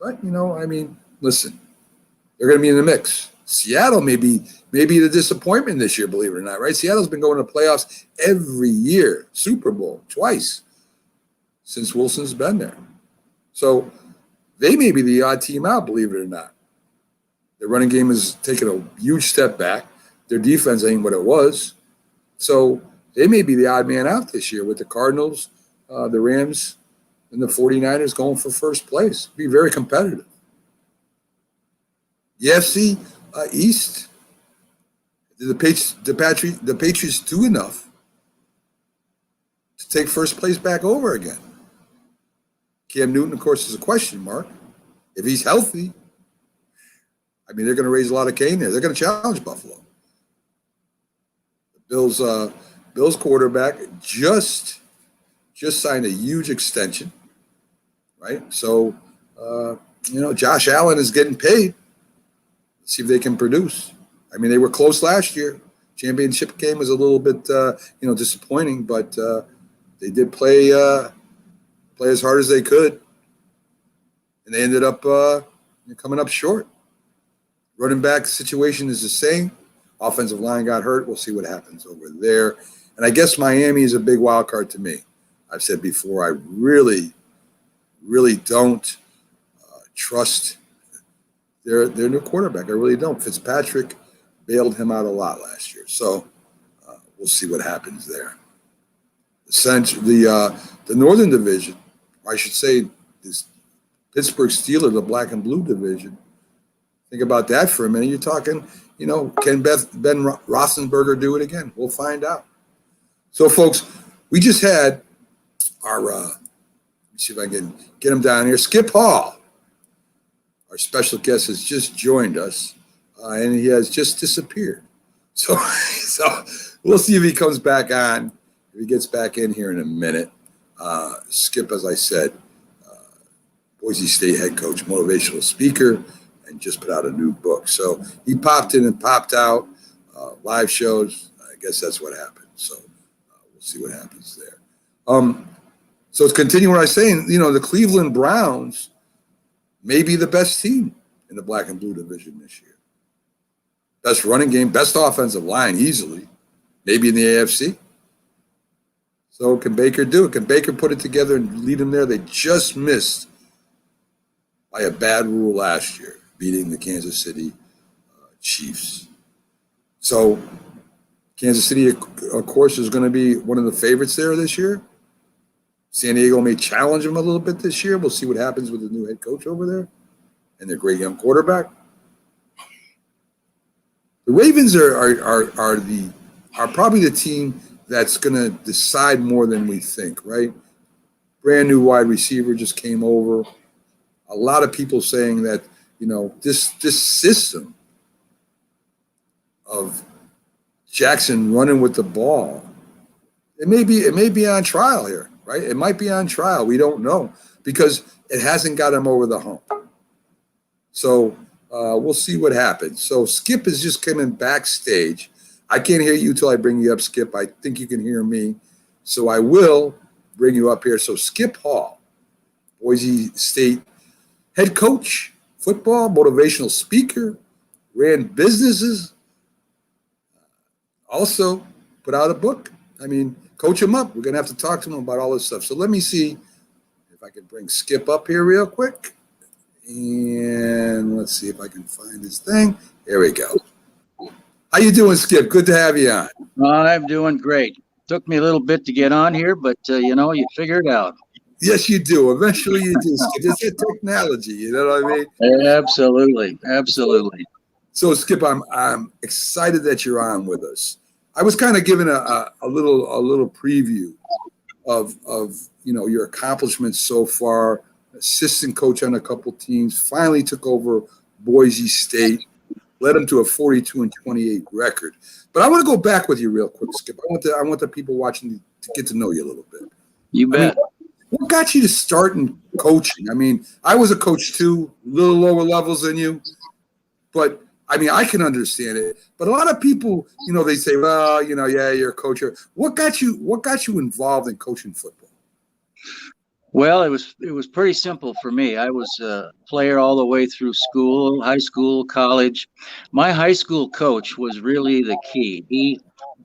But, I mean, listen, they're going to be in the mix. Seattle may be the disappointment this year, believe it or not, right? Seattle's been going to playoffs every year, Super Bowl twice since Wilson's been there. So they may be the odd team out, believe it or not. Their running game is taking a huge step back. Their defense ain't what it was. So they may be the odd man out this year with the Cardinals, the Rams, and the 49ers going for first place. Be very competitive. The FC East, did the Patriots do enough to take first place back over again? Cam Newton, of course, is a question mark. If he's healthy, I mean, they're going to raise a lot of cane there. They're going to challenge Buffalo. The Bills quarterback just signed a huge extension, right? So, Josh Allen is getting paid. Let's see if they can produce. I mean, they were close last year. Championship game was a little bit, disappointing, but they did play as hard as they could, and they ended up coming up short. Running back situation is the same. Offensive line got hurt. We'll see what happens over there. And I guess Miami is a big wild card to me. I've said before, I really, really don't trust their new quarterback. I really don't. Fitzpatrick bailed him out a lot last year. So we'll see what happens there. The Northern Division, or I should say this Pittsburgh Steelers, the black and blue division. Think about that for a minute. You're talking, can Ben Roethlisberger do it again? We'll find out. So, folks, we just had our, let me see if I can get him down here, Skip Hall. Our special guest has just joined us, and he has just disappeared. So we'll see if he comes back on, if he gets back in here in a minute. Skip, as I said, Boise State head coach, motivational speaker, and just put out a new book. So he popped in and popped out, live shows. I guess that's what happened. So we'll see what happens there. So to continue what I was saying, the Cleveland Browns may be the best team in the black and blue division this year. Best running game, best offensive line easily, maybe in the AFC. So can Baker do it? Can Baker put it together and lead them there? They just missed by a bad rule last year, beating the Kansas City Chiefs. So Kansas City, of course, is going to be one of the favorites there this year. San Diego may challenge them a little bit this year. We'll see what happens with the new head coach over there and their great young quarterback. The Ravens are probably the team that's going to decide more than we think, right? Brand new wide receiver just came over. A lot of people saying that, this system of Jackson running with the ball, it may be on trial here, right? It might be on trial. We don't know because it hasn't got him over the hump. So we'll see what happens. So Skip is just coming backstage. I can't hear you till I bring you up, Skip. I think you can hear me. So I will bring you up here. So Skip Hall, Boise State head coach, football, motivational speaker, ran businesses, also put out a book. I mean, coach him up. We're going to have to talk to him about all this stuff. So let me see if I can bring Skip up here real quick. And let's see if I can find his thing. There we go. How you doing, Skip? Good to have you on. I'm doing great. Took me a little bit to get on here, but, you figure it out. Yes, you do. Eventually you do, Skip. It's a technology, you know what I mean? Absolutely. Absolutely. So, Skip, I'm excited that you're on with us. I was kind of giving a little preview of your accomplishments so far. Assistant coach on a couple teams, finally took over Boise State, led them to a 42-28 record. But I want to go back with you real quick, Skip. I want the people watching to get to know you a little bit. You bet. What got you to start in coaching? I mean, I was a coach too, a little lower levels than you, but I mean, I can understand it, but a lot of people, they say, well, yeah, you're a coach. What got you involved in coaching football? Well, it was pretty simple for me. I was a player all the way through school, high school, college. My high school coach was really the key.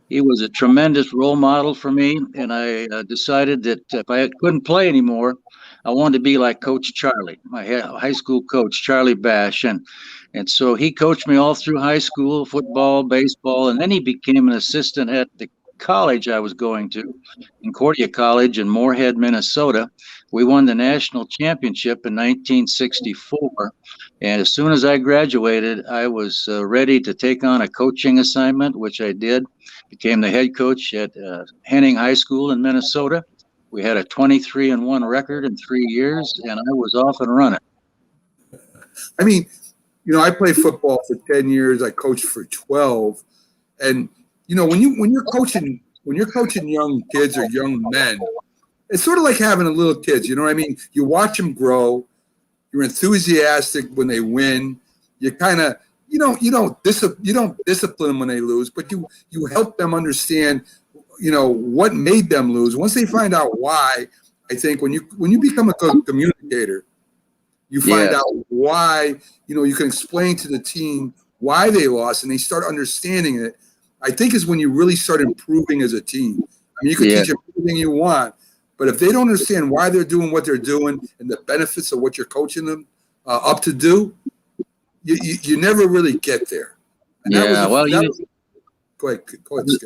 He was a tremendous role model for me, and I decided that if I couldn't play anymore, I wanted to be like Coach Charlie, my high school coach, Charlie Bash, and so he coached me all through high school, football, baseball, and then he became an assistant at the college I was going to, Concordia College in Moorhead, Minnesota. We won the national championship in 1964, and as soon as I graduated, I was ready to take on a coaching assignment, which I did. Became the head coach at Henning High School in Minnesota. We had a 23-1 record in 3 years, and I was off and running. I mean, I played football for 10 years. I coached for 12, and when you're coaching young kids or young men, it's sort of like having a little kids. You know what I mean? You watch them grow. You're enthusiastic when they win. You kind of you don't discipline them when they lose, but you help them understand what made them lose. Once they find out why, I think when you become a communicator, you find out why. You can explain to the team why they lost, and they start understanding it. I think is when you really start improving as a team. I mean, you can teach them everything you want, but if they don't understand why they're doing what they're doing and the benefits of what you're coaching them up to do, you never really get there. And go ahead. Skip.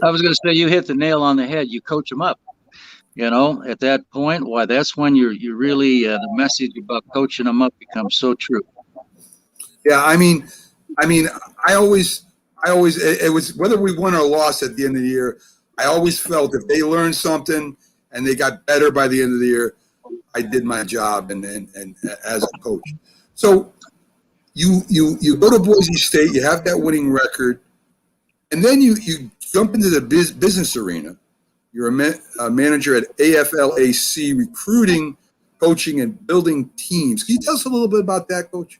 I was going to say you hit the nail on the head. You coach them up. At that point, why that's when you really the message about coaching them up becomes so true. Yeah, I mean, I always it was whether we won or lost at the end of the year. I always felt if they learned something and they got better by the end of the year, I did my job and as a coach. So you go to Boise State, you have that winning record, and then you jump into the business arena. You're a manager at AFLAC, recruiting, coaching, and building teams. Can you tell us a little bit about that, Coach?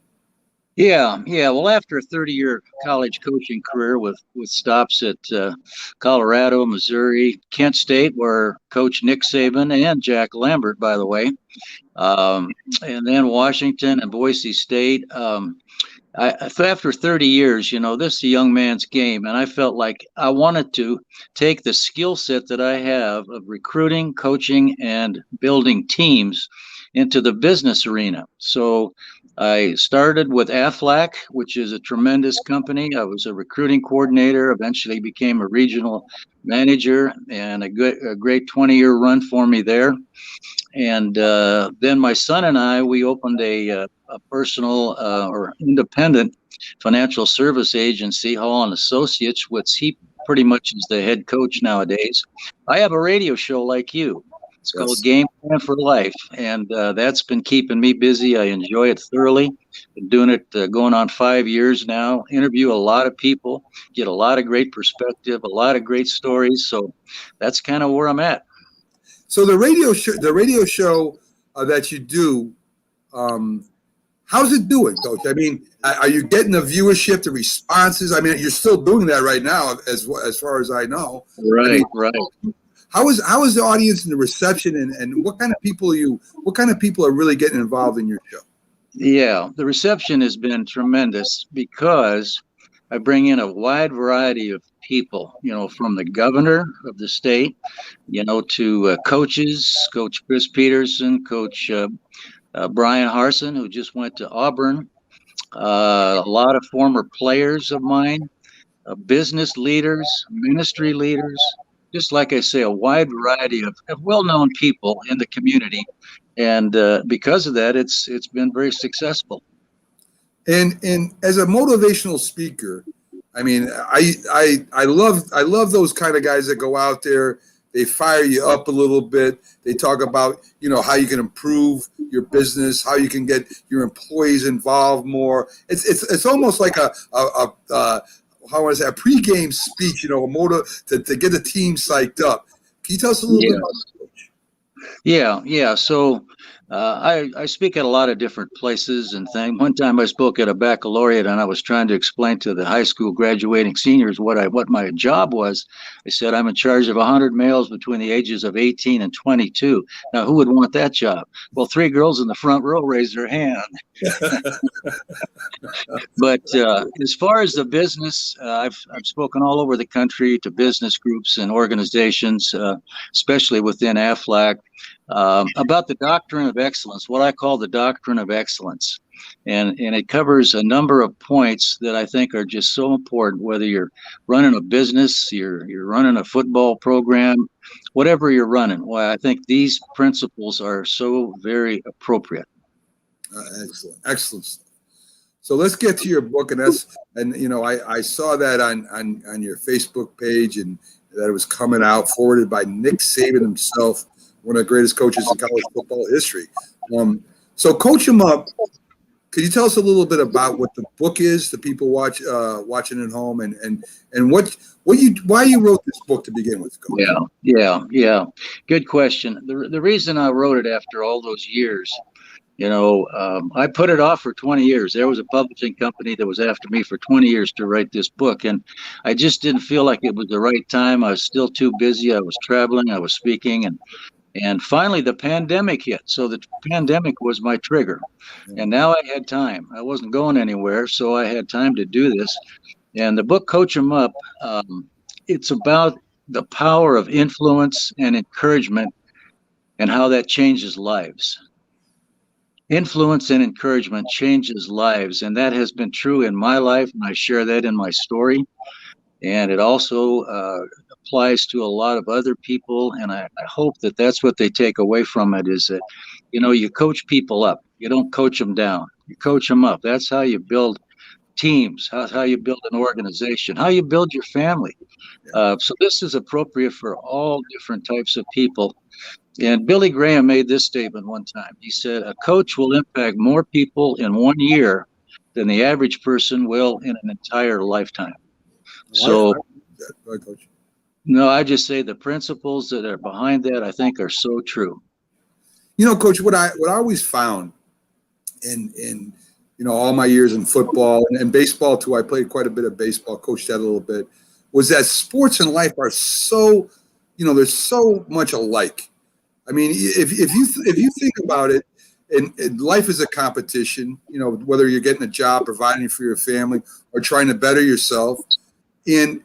Yeah. Well, after a 30-year college coaching career with stops at Colorado, Missouri, Kent State, where Coach Nick Saban and Jack Lambert, by the way, and then Washington and Boise State. After 30 years, this is a young man's game, and I felt like I wanted to take the skill set that I have of recruiting, coaching, and building teams into the business arena. So I started with AFLAC, which is a tremendous company. I was a recruiting coordinator, eventually became a regional manager, and a great 20-year run for me there. And then my son and I, we opened a personal or independent financial service agency, Hall and Associates, which he pretty much is the head coach nowadays. I have a radio show like you. It's called Game Plan for Life, and that's been keeping me busy. I enjoy it thoroughly. Been doing it going on 5 years now. Interview a lot of people, get a lot of great perspective, a lot of great stories. So that's kind of where I'm at. So the radio show that you do, how's it doing, Coach? I mean, are you getting the viewership, the responses? I mean, you're still doing that right now, as far as I know. Right. How is the audience and the reception, and what kind of people are really getting involved in your show? Yeah, the reception has been tremendous because I bring in a wide variety of people, from the governor of the state, to coaches, Coach Chris Peterson, Coach Brian Harsin, who just went to Auburn, a lot of former players of mine, business leaders, ministry leaders, just like I say, a wide variety of well-known people in the community. And because of that, it's been very successful. And as a motivational speaker, I mean, I love those kind of guys that go out there. They fire you up a little bit. They talk about, how you can improve your business, how you can get your employees involved more. It's almost like a pregame speech, to get the team psyched up. Can you tell us a little bit about that? Yeah. So I speak at a lot of different places and things. One time I spoke at a baccalaureate and I was trying to explain to the high school graduating seniors what my job was. I said, I'm in charge of 100 males between the ages of 18 and 22. Now, who would want that job? Well, 3 girls in the front row raised their hand. But as far as the business, I've spoken all over the country to business groups and organizations, especially within AFLAC, about the doctrine of excellence, what I call the doctrine of excellence. And it covers a number of points that I think are just so important, whether you're running a business, you're running a football program, whatever you're running. Why I think these principles are so very appropriate. Excellent. So let's get to your book, and you know, I saw that on your Facebook page, and that it was coming out, forwarded by Nick Saban himself, one of the greatest coaches in college football history. So Coach 'em Up. Could you tell us a little bit about what the book is, the people watching at home, and why you wrote this book to begin with, Coach? Yeah. Good question. The reason I wrote it after all those years, I put it off for 20 years. There was a publishing company that was after me for 20 years to write this book, and I just didn't feel like it was the right time. I was still too busy. I was traveling, I was speaking, and finally the pandemic hit. So the pandemic was my trigger, and now I had time. I wasn't going anywhere, so I had time to do this. And the book, Coach 'em Up, it's about the power of influence and encouragement and how that changes lives. Influence and encouragement changes lives, and that has been true in my life, and I share that in my story. And it also applies to a lot of other people, and I hope that that's what they take away from it, is that, you coach people up. You don't coach them down. You coach them up. That's how you build teams, how you build an organization, how you build your family. So this is appropriate for all different types of people. And Billy Graham made this statement one time. He said, a coach will impact more people in 1 year than the average person will in an entire lifetime. So, no, I just say the principles that are behind that, I think, are so true. Coach, what I always found in all my years in football and baseball too, I played quite a bit of baseball, coached that a little bit, was that sports and life are so, they're so much alike. I mean, if you think about it, and life is a competition, whether you're getting a job, providing for your family, or trying to better yourself. And,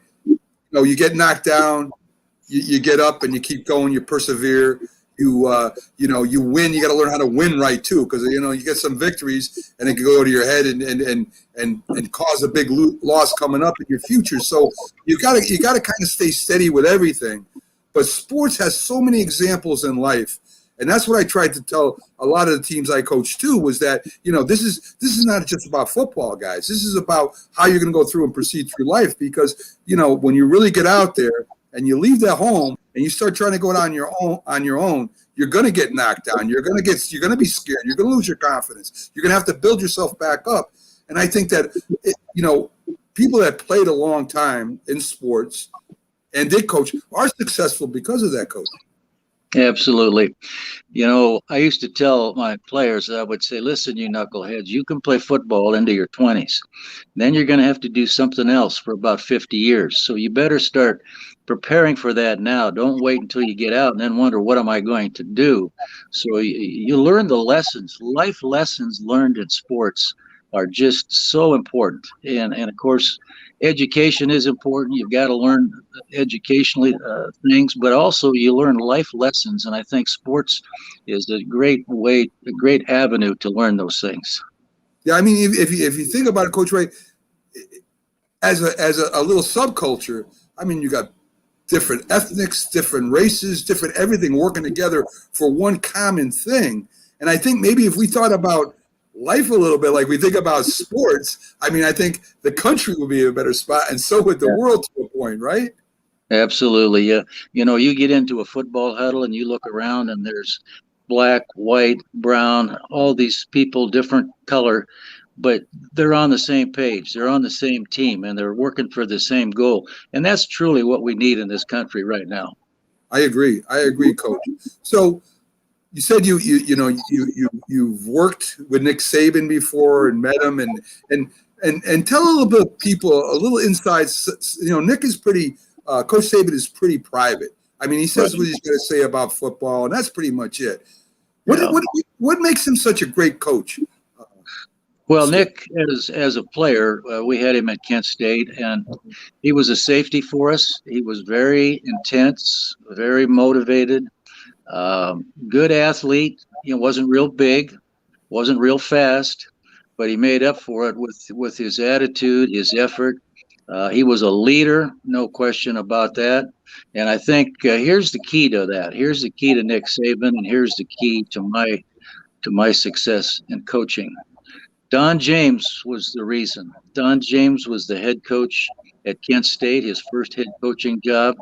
you get knocked down, you get up and you keep going, you persevere, you win. You got to learn how to win right too, because, you get some victories and it can go to your head and cause a big loss coming up in your future. So you got to kind of stay steady with everything. But sports has so many examples in life. And that's what I tried to tell a lot of the teams I coached too, was that, this is not just about football, guys. This is about how you're going to go through and proceed through life. Because, when you really get out there and you leave that home and you start trying to go on your own, you're going to get knocked down. You're going to be scared. You're going to lose your confidence. You're going to have to build yourself back up. And I think that, people that played a long time in sports and did coach are successful because of that, coach. Absolutely. I used to tell my players, I would say, listen, you knuckleheads, you can play football into your 20s. Then you're going to have to do something else for about 50 years. So you better start preparing for that now. Don't wait until you get out and then wonder, what am I going to do? So you learn the lessons. Life lessons learned in sports are just so important. And of course, education is important. You've got to learn educationally things, but also you learn life lessons. And I think sports is a great avenue to learn those things. Yeah, I mean, if you think about it, Coach Ray, as a little subculture, I mean, you got different ethnics, different races, different everything working together for one common thing. And I think maybe if we thought about life a little bit like we think about sports, I mean, I think the country would be in a better spot, and so would the world to a point, right? Absolutely. Yeah. You get into a football huddle and you look around and there's black, white, brown, all these people, different color, but they're on the same page. They're on the same team and they're working for the same goal. And that's truly what we need in this country right now. I agree, Coach. So, you said you've worked with Nick Saban before and met him, and tell a little bit of people a little inside. Nick is pretty. Coach Saban is pretty private. I mean, he says what he's going to say about football, and that's pretty much it. What makes him such a great coach? Well, Nick, as a player, we had him at Kent State, and he was a safety for us. He was very intense, very motivated, good athlete. Wasn't real big, wasn't real fast, but he made up for it with his attitude, his effort. He was a leader, no question about that. And I think here's the key to that. Here's the key to Nick Saban, and here's the key to my success in coaching. Don James was the reason. Don James was the head coach at Kent State, his first head coaching job.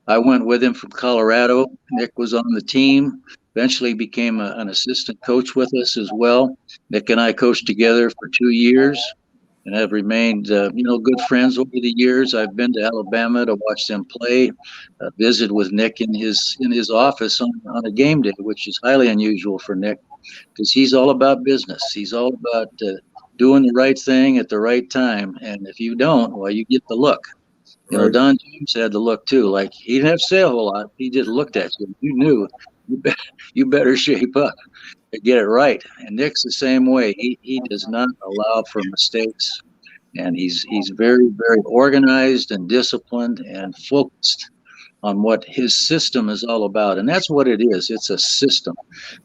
I went with him from Colorado. Nick was on the team, eventually became an assistant coach with us as well. Nick and I coached together for 2 years and have remained, good friends over the years. I've been to Alabama to watch them play, visit with Nick in his office on a game day, which is highly unusual for Nick, because he's all about business. He's all about doing the right thing at the right time. And if you don't, well, you get the look. Don James had the look too. Like, he didn't have to say a whole lot. He just looked at you. You knew you better shape up to get it right. And Nick's the same way. He does not allow for mistakes. And he's very, very organized and disciplined and focused on what his system is all about. And that's what it is. It's a system.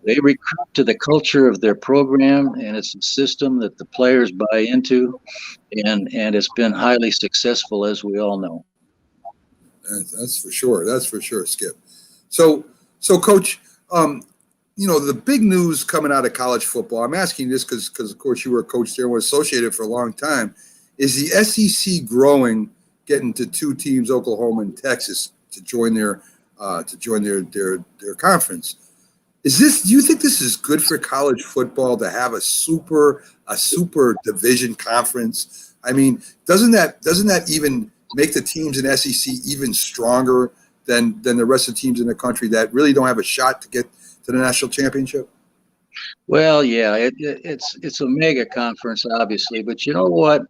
They recruit to the culture of their program, and it's a system that the players buy into, and it's been highly successful, as we all know. That's for sure. That's for sure, Skip. So Coach, the big news coming out of college football, I'm asking this because of course you were a coach there and were associated for a long time, is the SEC growing, getting to 2 teams, Oklahoma and Texas, to join their conference. Do you think this is good for college football to have a super division conference? I mean, doesn't that even make the teams in SEC even stronger than the rest of the teams in the country that really don't have a shot to get to the national championship? Well, yeah, it's a mega conference, obviously, but you know what?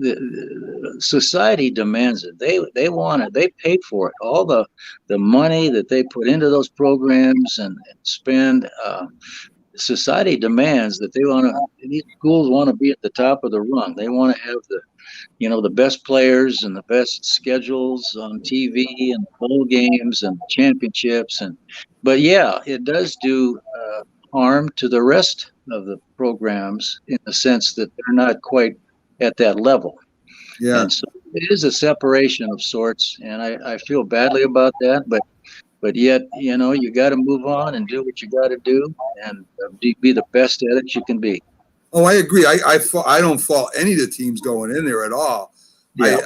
The society demands it. They want it. They pay for it. All the money that they put into those programs and spend, society demands that these schools want to be at the top of the rung. They want to have the best players and the best schedules on TV and bowl games and championships. But yeah, it does do harm to the rest of the programs in the sense that they're not quite at that level. Yeah. And so it is a separation of sorts, and I feel badly about that, but yet, you got to move on and do what you got to do and be the best at it you can be. Oh, I agree. I don't fault any of the teams going in there at all. Yeah.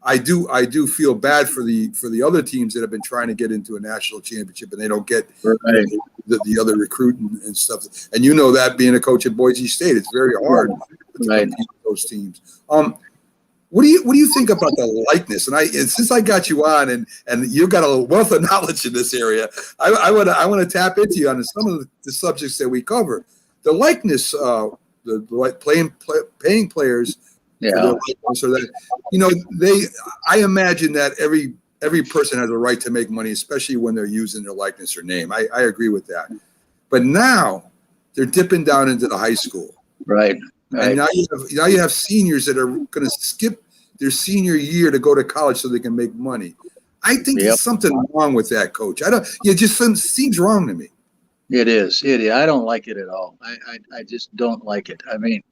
I do feel bad for the other teams that have been trying to get into a national championship and they don't get the other recruiting and stuff. And that being a coach at Boise State, it's very hard to compete with those teams. What do you think about the likeness? And since I got you on and you've got a wealth of knowledge in this area, I want to tap into you on some of the subjects that we cover. The likeness, paying players. Yeah. So that I imagine that every person has a right to make money, especially when they're using their likeness or name. I agree with that. But now they're dipping down into the high school. Right. And now you have seniors that are going to skip their senior year to go to college so they can make money. I think there's something wrong with that, Coach. It just seems wrong to me. It is. I don't like it at all. I just don't like it. I mean,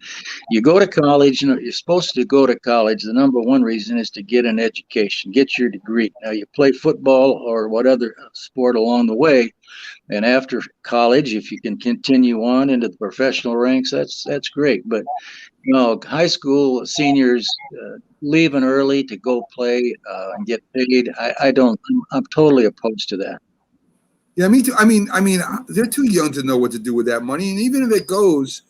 you go to college, you're supposed to go to college. The number one reason is to get an education, get your degree. Now, you play football or what other sport along the way, and after college, if you can continue on into the professional ranks, that's great. But high school seniors leaving early to go play and get paid, I'm totally opposed to that. Yeah, me too. I mean, they're too young to know what to do with that money, and even if it goes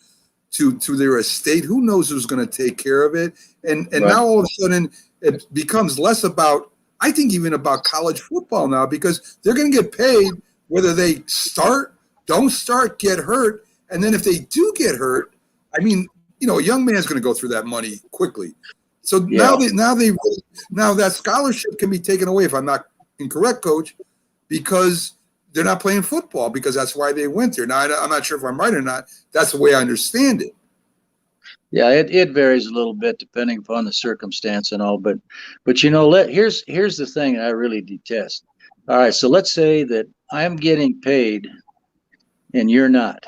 to their estate, who knows who's going to take care of it? And now all of a sudden it becomes less about, I think, even about college football now, because they're going to get paid whether they start don't start, get hurt. And then if they do get hurt, I mean, a young man's going to go through that money quickly. So now that scholarship can be taken away, if I'm not incorrect, Coach, because they're not playing football, because that's why they went there. Now, I'm not sure if I'm right or not. That's the way I understand it. Yeah, it varies a little bit depending upon the circumstance and all, but here's the thing I really detest. All right, so let's say that I'm getting paid and you're not.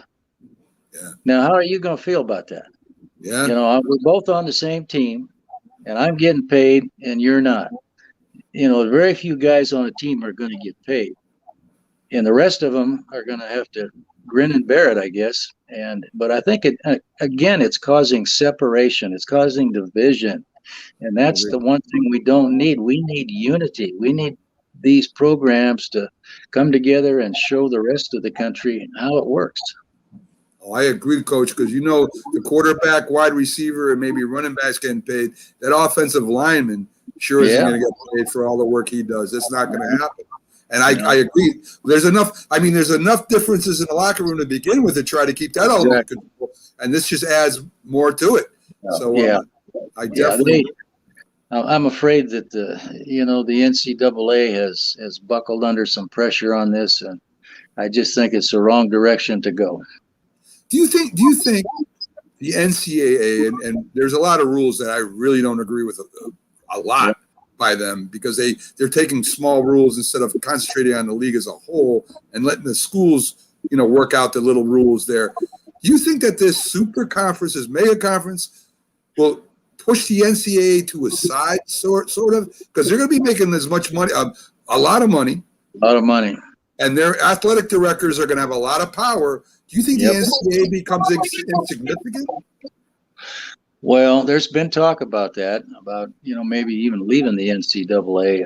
Yeah. Now, how are you going to feel about that? Yeah. We're both on the same team, and I'm getting paid and you're not. Very few guys on a team are going to get paid, and the rest of them are going to have to grin and bear it, I guess. But I think it's causing separation. It's causing division, and that's the one thing we don't need. We need unity. We need these programs to come together and show the rest of the country how it works. Oh, I agree, Coach, because the quarterback, wide receiver, and maybe running backs getting paid. That offensive lineman sure isn't going to get paid for all the work he does. It's not going to happen. And I agree. There's enough differences in the locker room to begin with to try to keep that all under control. And this just adds more to it. So I definitely. I'm afraid that the NCAA has buckled under some pressure on this, and I just think it's the wrong direction to go. Do you think the NCAA and there's a lot of rules that I really don't agree with a lot by them, because they're taking small rules instead of concentrating on the league as a whole and letting the schools work out the little rules there. Do you think that this super conference, this mega conference, will push the NCAA to a side sort of, because they're going to be making as much money, a lot of money, and their athletic directors are going to have a lot of power. Do you think the NCAA becomes insignificant? Well, there's been talk about that, maybe even leaving the NCAA.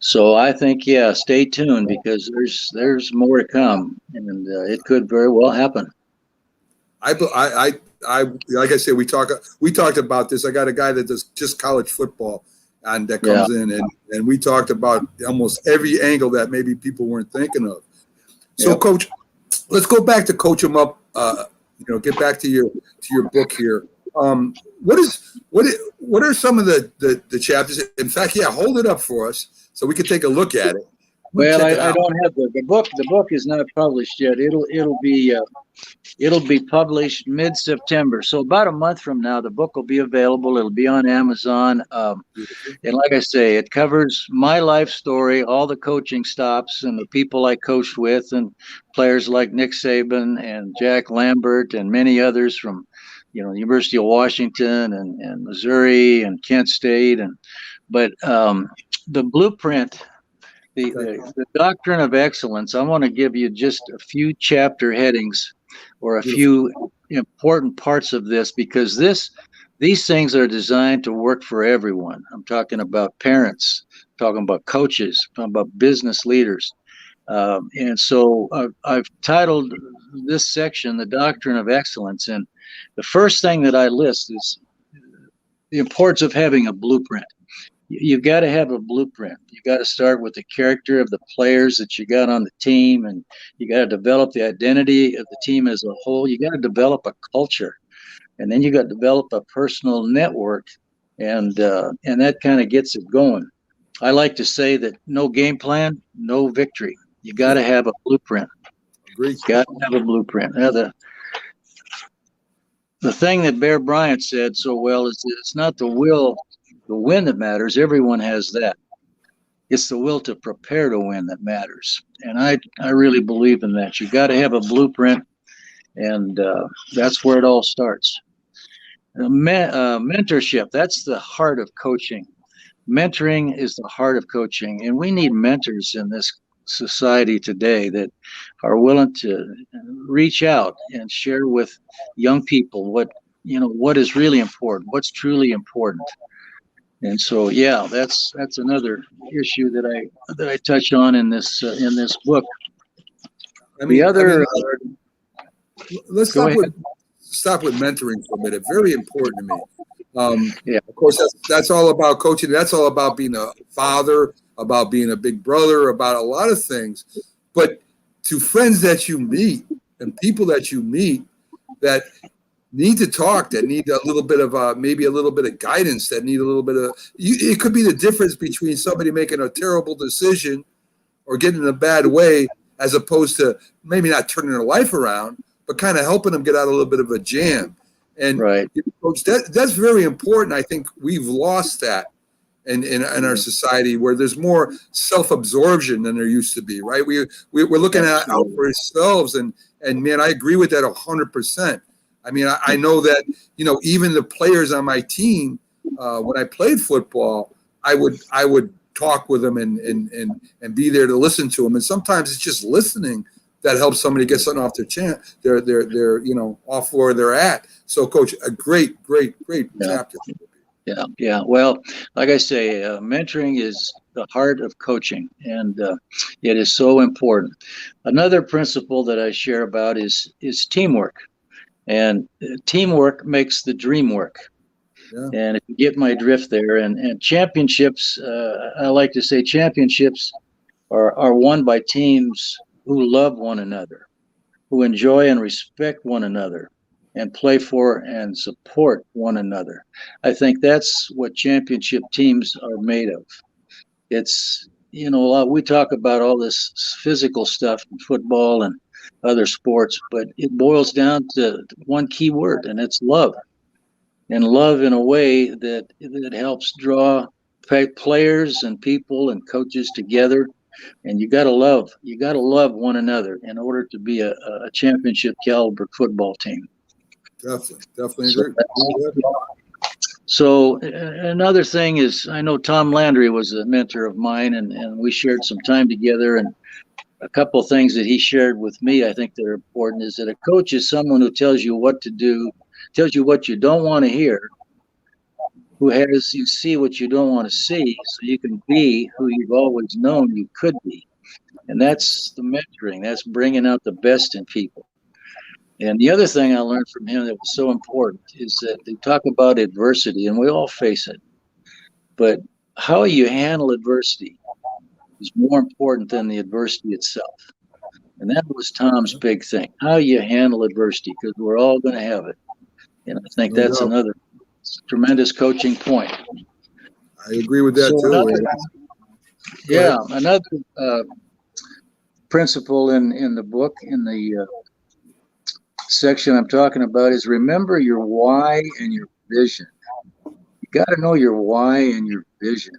So I think, stay tuned, because there's more to come, and it could very well happen. I like I said, we talked about this. I got a guy that does just college football, and that comes in, and we talked about almost every angle that maybe people weren't thinking of. So, Coach, let's go back to Coach 'em Up. Get back to your book here. What are some of the chapters? In fact, hold it up for us so we can take a look at it. Well, I don't have the book. The book is not published yet. It'll be published mid-September. So about a month from now, the book will be available. It'll be on Amazon. And like I say, it covers my life story, all the coaching stops and the people I coached with, and players like Nick Saban and Jack Lambert and many others from, University of Washington and Missouri and Kent State. But the blueprint, the doctrine of excellence, I want to give you just a few chapter headings or a few important parts of this, because these things are designed to work for everyone. I'm talking about parents, talking about coaches, talking about business leaders. And so I've titled this section, The Doctrine of Excellence. And the first thing that I list is the importance of having a blueprint. You've got to have a blueprint. You got to start with the character of the players that you got on the team, and you got to develop the identity of the team as a whole. You got to develop a culture, and then you got to develop a personal network, and that kind of gets it going. I like to say that no game plan, no victory. You got to have a blueprint. Agreed. Got to have a blueprint. Now, the thing that Bear Bryant said so well is that it's not the will to win that matters. Everyone has that. It's the will to prepare to win that matters. And I really believe in that. You got to have a blueprint, and that's where it all starts. Mentorship, that's the heart of coaching. Mentoring is the heart of coaching, and we need mentors in this society today that are willing to reach out and share with young people what is really important, what's truly important. And so, that's another issue that I touch on in this book. Let's stop with mentoring for a minute. Very important to me. Of course, that's all about coaching. That's all about being a father, about being a big brother, about a lot of things. But to friends that you meet and people that you meet that need to talk, that need a little bit of maybe a little bit of guidance, that need a little bit of it could be the difference between somebody making a terrible decision or getting in a bad way, as opposed to maybe not turning their life around, but kind of helping them get out of a little bit of a jam. And right. Coach, that's very important. I think we've lost that in our society, where there's more self-absorption than there used to be, right? We're looking out for ourselves, and man, I agree with that 100%. I mean, I know that, even the players on my team, when I played football, I would talk with them and be there to listen to them. And sometimes it's just listening that helps somebody get something off their off where they're at. So, Coach, a great chapter. Yeah. Well, like I say, mentoring is the heart of coaching, and it is so important. Another principle that I share about is teamwork, and teamwork makes the dream work. Yeah. And if you get my drift there, and championships, I like to say championships are won by teams who love one another, who enjoy and respect one another, and play for and support one another. I think that's what championship teams are made of. It's, we talk about all this physical stuff in football and other sports, but it boils down to one key word, and it's love. And love in a way that helps draw players and people and coaches together. And you got to love one another in order to be a championship caliber football team. Definitely agree. So another thing is, I know Tom Landry was a mentor of mine, and we shared some time together. And a couple of things that he shared with me, I think that are important, is that a coach is someone who tells you what to do, tells you what you don't want to hear, who has you see what you don't want to see, so you can be who you've always known you could be. And that's the mentoring. That's bringing out the best in people. And the other thing I learned from him that was so important is that they talk about adversity, and we all face it. But how you handle adversity is more important than the adversity itself. And that was Tom's big thing. How you handle adversity, because we're all going to have it. And I think that's another tremendous coaching point. I agree with that too. Another principle in the book, in the section I'm talking about, is remember your why and your vision. You got to know your why and your vision.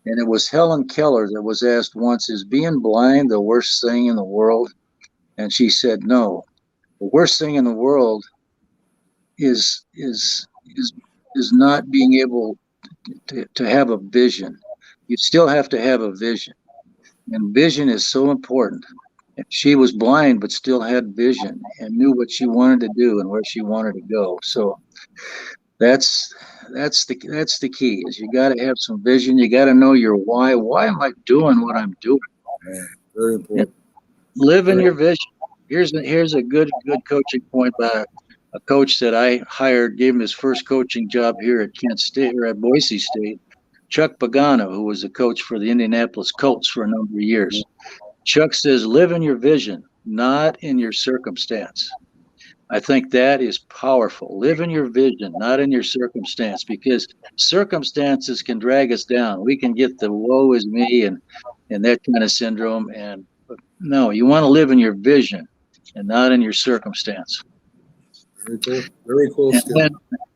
And it was Helen Keller that was asked once, is being blind the worst thing in the world? And she said, no. The worst thing in the world is not being able to have a vision. You still have to have a vision. And vision is so important. And she was blind, but still had vision and knew what she wanted to do and where she wanted to go. So that's the key, is you got to have some vision. You got to know your why. Why am I doing what I'm doing? Very important. And live in your vision. Here's a good coaching point by a coach that I hired, gave him his first coaching job here at Kent State, or at Boise State, Chuck Pagano, who was a coach for the Indianapolis Colts for a number of years. Chuck says, live in your vision, not in your circumstance. I think that is powerful. Live in your vision, not in your circumstance, because circumstances can drag us down. We can get the woe is me and that kind of syndrome. And no, you want to live in your vision and not in your circumstance. Very cool. Very cool.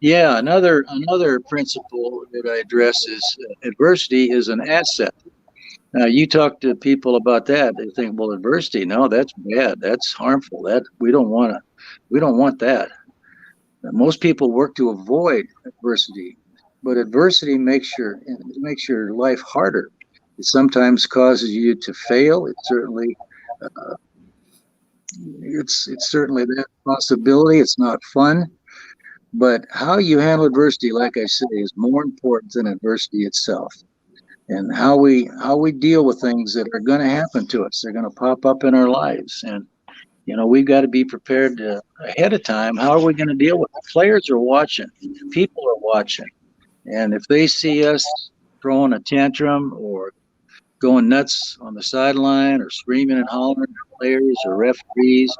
Another principle that I address is adversity is an asset. Now, you talk to people about that, they think, well, adversity, no, that's bad, that's harmful, that we don't want that. Most people work to avoid adversity, but adversity makes your life harder. It sometimes causes you to fail. It's certainly that possibility. It's not fun, but how you handle adversity, like I say, is more important than adversity itself. And how we deal with things that are going to happen to us. They're going to pop up in our lives. And, we've got to be prepared ahead of time. How are we going to deal with it? Players are watching. People are watching. And if they see us throwing a tantrum or going nuts on the sideline or screaming and hollering at players or referees,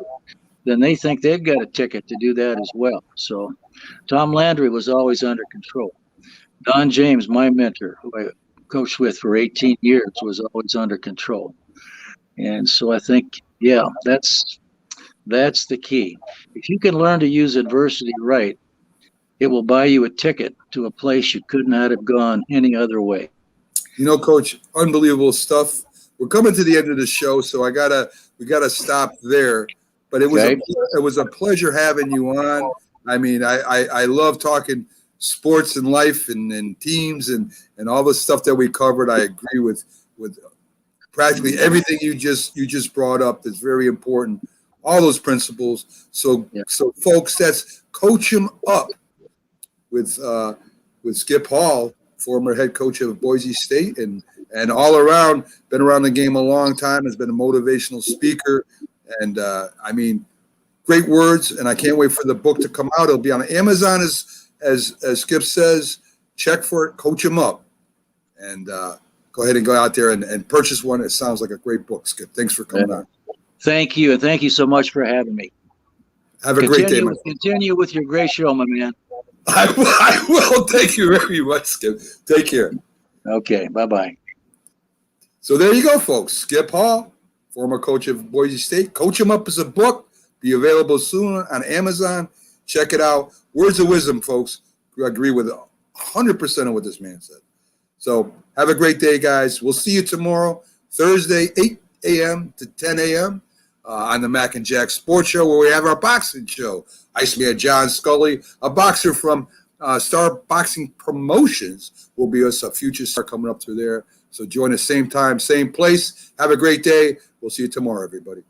then they think they've got a ticket to do that as well. So Tom Landry was always under control. Don James, my mentor, who I coached with for 18 years, was always under control. And so I think, yeah, that's the key. If you can learn to use adversity right, it will buy you a ticket to a place you could not have gone any other way. You know, Coach, unbelievable stuff. We're coming to the end of the show, so we gotta stop there. But it was a pleasure having you on. I mean, I love talking sports and life and teams and all the stuff that we covered. I agree with practically everything you just brought up. That's very important. All those principles. So folks, that's Coach 'em Up with Skip Hall, former head coach of Boise State, and all around, been around the game a long time, has been a motivational speaker. And I mean, great words, and I can't wait for the book to come out. It'll be on Amazon, as Skip says. Check for it, Coach 'em Up. And go ahead and go out there and purchase one. It sounds like a great book, Skip. Thanks for coming on. Thank you, and thank you so much for having me. Have a great day, man. Continue with your great show, my man. I will. Thank you very much, Skip. Take care. Okay, bye-bye. So there you go, folks. Skip Hall, former coach of Boise State. Coach 'em Up is a book. Be available soon on Amazon. Check it out. Words of wisdom, folks. I agree with 100% of what this man said. So have a great day, guys. We'll see you tomorrow, Thursday, 8 a.m. to 10 a.m. On the Mac and Jack Sports Show, where we have our boxing show. Iceman John Scully, a boxer from Star Boxing Promotions, will be a future star coming up through there. So join us same time, same place. Have a great day. We'll see you tomorrow, everybody.